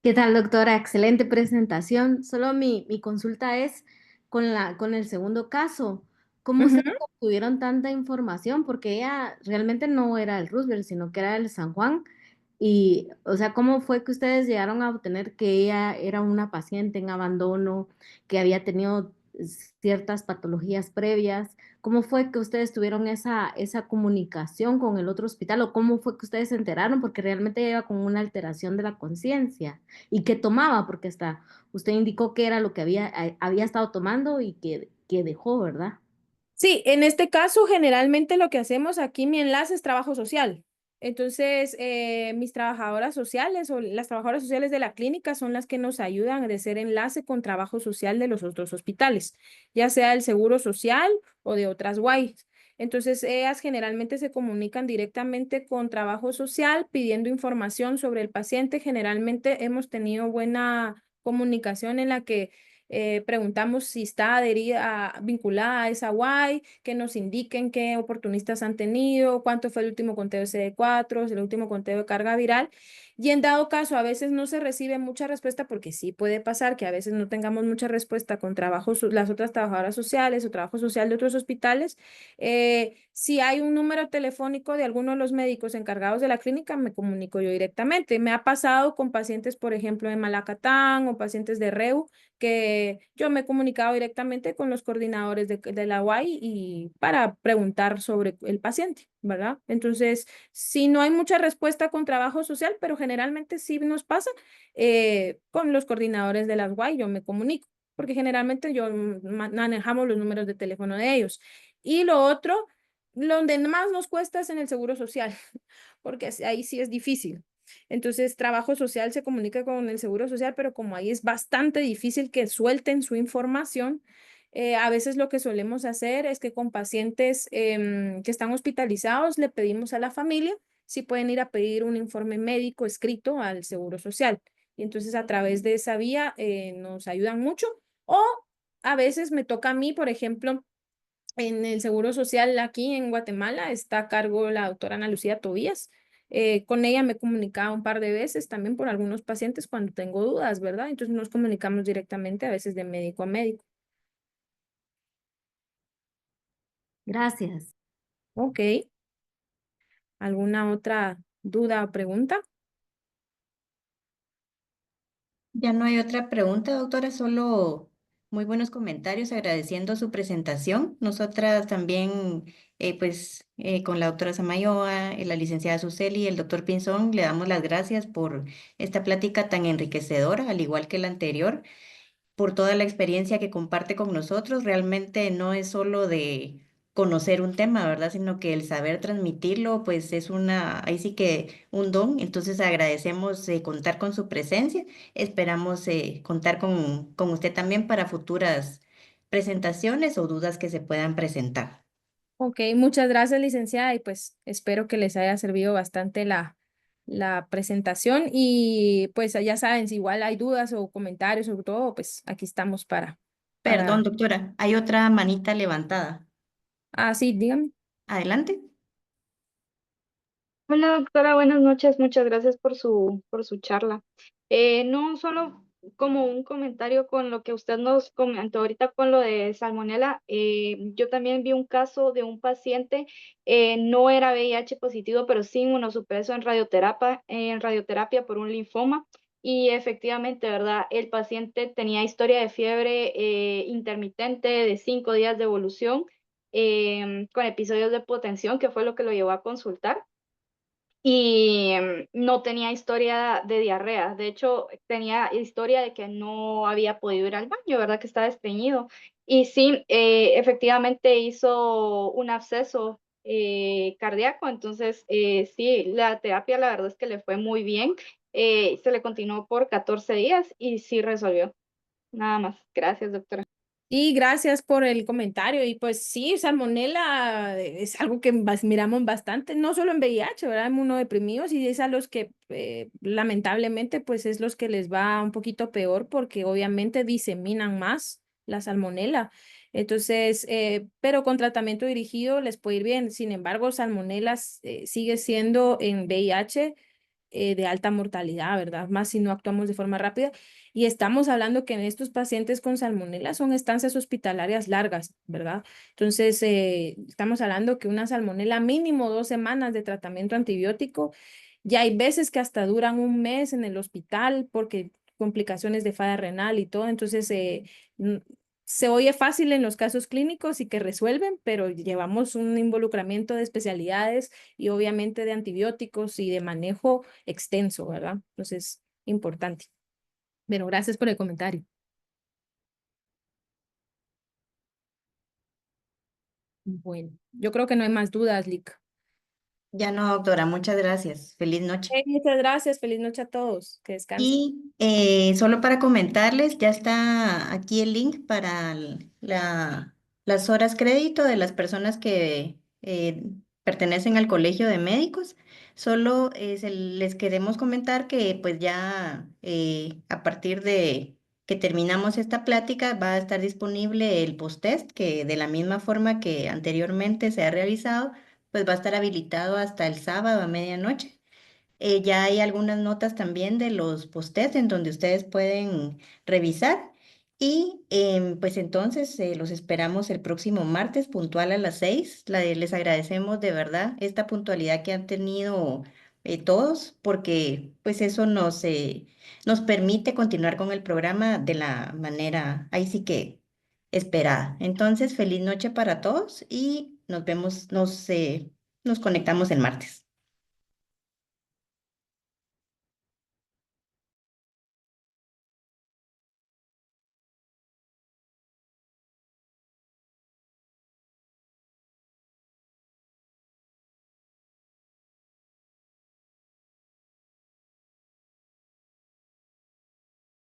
¿Qué tal, doctora? Excelente presentación. Solo mi consulta es con el segundo caso. ¿Cómo se Ujú. obtuvieron tanta información? Porque ella realmente no era el Roosevelt, sino que era el San Juan. Y, o sea, ¿cómo fue que ustedes llegaron a obtener que ella era una paciente en abandono, que había tenido ciertas patologías previas? ¿Cómo fue que ustedes tuvieron esa comunicación con el otro hospital? ¿O cómo fue que ustedes se enteraron? Porque realmente ella iba con una alteración de la conciencia. ¿Y qué tomaba? Porque hasta usted indicó que era lo que había estado tomando y que dejó, ¿verdad? Sí, en este caso generalmente lo que hacemos aquí, mi enlace es trabajo social. Entonces, mis trabajadoras sociales o las trabajadoras sociales de la clínica son las que nos ayudan a hacer enlace con trabajo social de los otros hospitales, ya sea del Seguro Social o de otras guays. Entonces, ellas generalmente se comunican directamente con trabajo social pidiendo información sobre el paciente. Generalmente hemos tenido buena comunicación en la que preguntamos si está adherida, vinculada a esa Y, que nos indiquen qué oportunistas han tenido, cuánto fue el último conteo de CD4, el último conteo de carga viral. Y en dado caso, a veces no se recibe mucha respuesta porque sí puede pasar que a veces no tengamos mucha respuesta con trabajos, las otras trabajadoras sociales o trabajo social de otros hospitales. Si hay un número telefónico de alguno de los médicos encargados de la clínica, me comunico yo directamente. Me ha pasado con pacientes, por ejemplo, de Malacatán o pacientes de REU, que yo me he comunicado directamente con los coordinadores de la UAI y para preguntar sobre el paciente, ¿verdad? Entonces, si no hay mucha respuesta con trabajo social, pero generalmente sí nos pasa, con los coordinadores de las UAI yo me comunico, porque generalmente yo manejamos los números de teléfono de ellos. Y lo otro, donde más nos cuesta es en el seguro social, porque ahí sí es difícil. Entonces, trabajo social se comunica con el seguro social, pero como ahí es bastante difícil que suelten su información, a veces lo que solemos hacer es que con pacientes que están hospitalizados le pedimos a la familia si pueden ir a pedir un informe médico escrito al seguro social. Y entonces a través de esa vía nos ayudan mucho. O a veces me toca a mí, por ejemplo, en el Seguro Social aquí en Guatemala está a cargo la doctora Ana Lucía Tobías. Con ella me he comunicado un par de veces también por algunos pacientes cuando tengo dudas, ¿verdad? Entonces nos comunicamos directamente a veces de médico a médico. Gracias. Ok. ¿Alguna otra duda o pregunta? Ya no hay otra pregunta, doctora, solo muy buenos comentarios agradeciendo su presentación. Nosotras también, con la doctora Samayoa, la licenciada Suseli y el doctor Pinzón, le damos las gracias por esta plática tan enriquecedora, al igual que la anterior, por toda la experiencia que comparte con nosotros. Realmente no es solo de conocer un tema, ¿verdad? Sino que el saber transmitirlo, pues es ahí sí que un don. Entonces agradecemos contar con su presencia. Esperamos contar con usted también para futuras presentaciones o dudas que se puedan presentar. Ok, muchas gracias, licenciada, y pues espero que les haya servido bastante la presentación y pues ya saben, si igual hay dudas o comentarios sobre todo, pues aquí estamos Perdón, para... doctora, hay otra manita levantada. Ah, sí, dígame. Adelante. Hola doctora, buenas noches, muchas gracias por su charla. No solo como un comentario con lo que usted nos comentó ahorita con lo de salmonela, yo también vi un caso de un paciente, no era VIH positivo, pero sí inmunosupreso en radioterapia por un linfoma. Y efectivamente, ¿verdad? El paciente tenía historia de fiebre intermitente de 5 días de evolución, con episodios de hipotensión, que fue lo que lo llevó a consultar y no tenía historia de diarrea. De hecho, tenía historia de que no había podido ir al baño, ¿verdad? Que estaba estreñido. Y sí, efectivamente hizo un absceso cardíaco. Entonces, sí, la terapia la verdad es que le fue muy bien. Se le continuó por 14 días y sí resolvió. Nada más. Gracias, doctora. Y gracias por el comentario. Y pues sí, salmonela es algo que miramos bastante, no solo en VIH, ¿verdad? Inmunodeprimidos y es a los que lamentablemente pues es los que les va un poquito peor porque obviamente diseminan más la salmonela. Entonces, pero con tratamiento dirigido les puede ir bien. Sin embargo, salmonela sigue siendo en VIH de alta mortalidad, ¿verdad? Más si no actuamos de forma rápida. Y estamos hablando que en estos pacientes con salmonela son estancias hospitalarias largas, ¿verdad? Entonces, estamos hablando que una salmonela mínimo 2 semanas de tratamiento antibiótico, ya hay veces que hasta duran un mes en el hospital porque complicaciones de falla renal y todo. Entonces, se oye fácil en los casos clínicos y que resuelven, pero llevamos un involucramiento de especialidades y obviamente de antibióticos y de manejo extenso, ¿verdad? Entonces, importante. Pero gracias por el comentario. Bueno, yo creo que no hay más dudas, Lick. Ya no, doctora, muchas gracias. Feliz noche. Muchas gracias, feliz noche a todos, que descansen. Y solo para comentarles, ya está aquí el link para las horas crédito de las personas que pertenecen al Colegio de Médicos. Solo les queremos comentar que pues ya a partir de que terminamos esta plática va a estar disponible el post-test que de la misma forma que anteriormente se ha realizado, pues va a estar habilitado hasta el sábado a medianoche. Ya hay algunas notas también de los post-it en donde ustedes pueden revisar. Y pues entonces los esperamos el próximo martes puntual a las 6. Les agradecemos de verdad esta puntualidad que han tenido todos, porque pues eso nos permite continuar con el programa de la manera, ahí sí que esperada. Entonces, feliz noche para todos y nos vemos, nos conectamos el martes.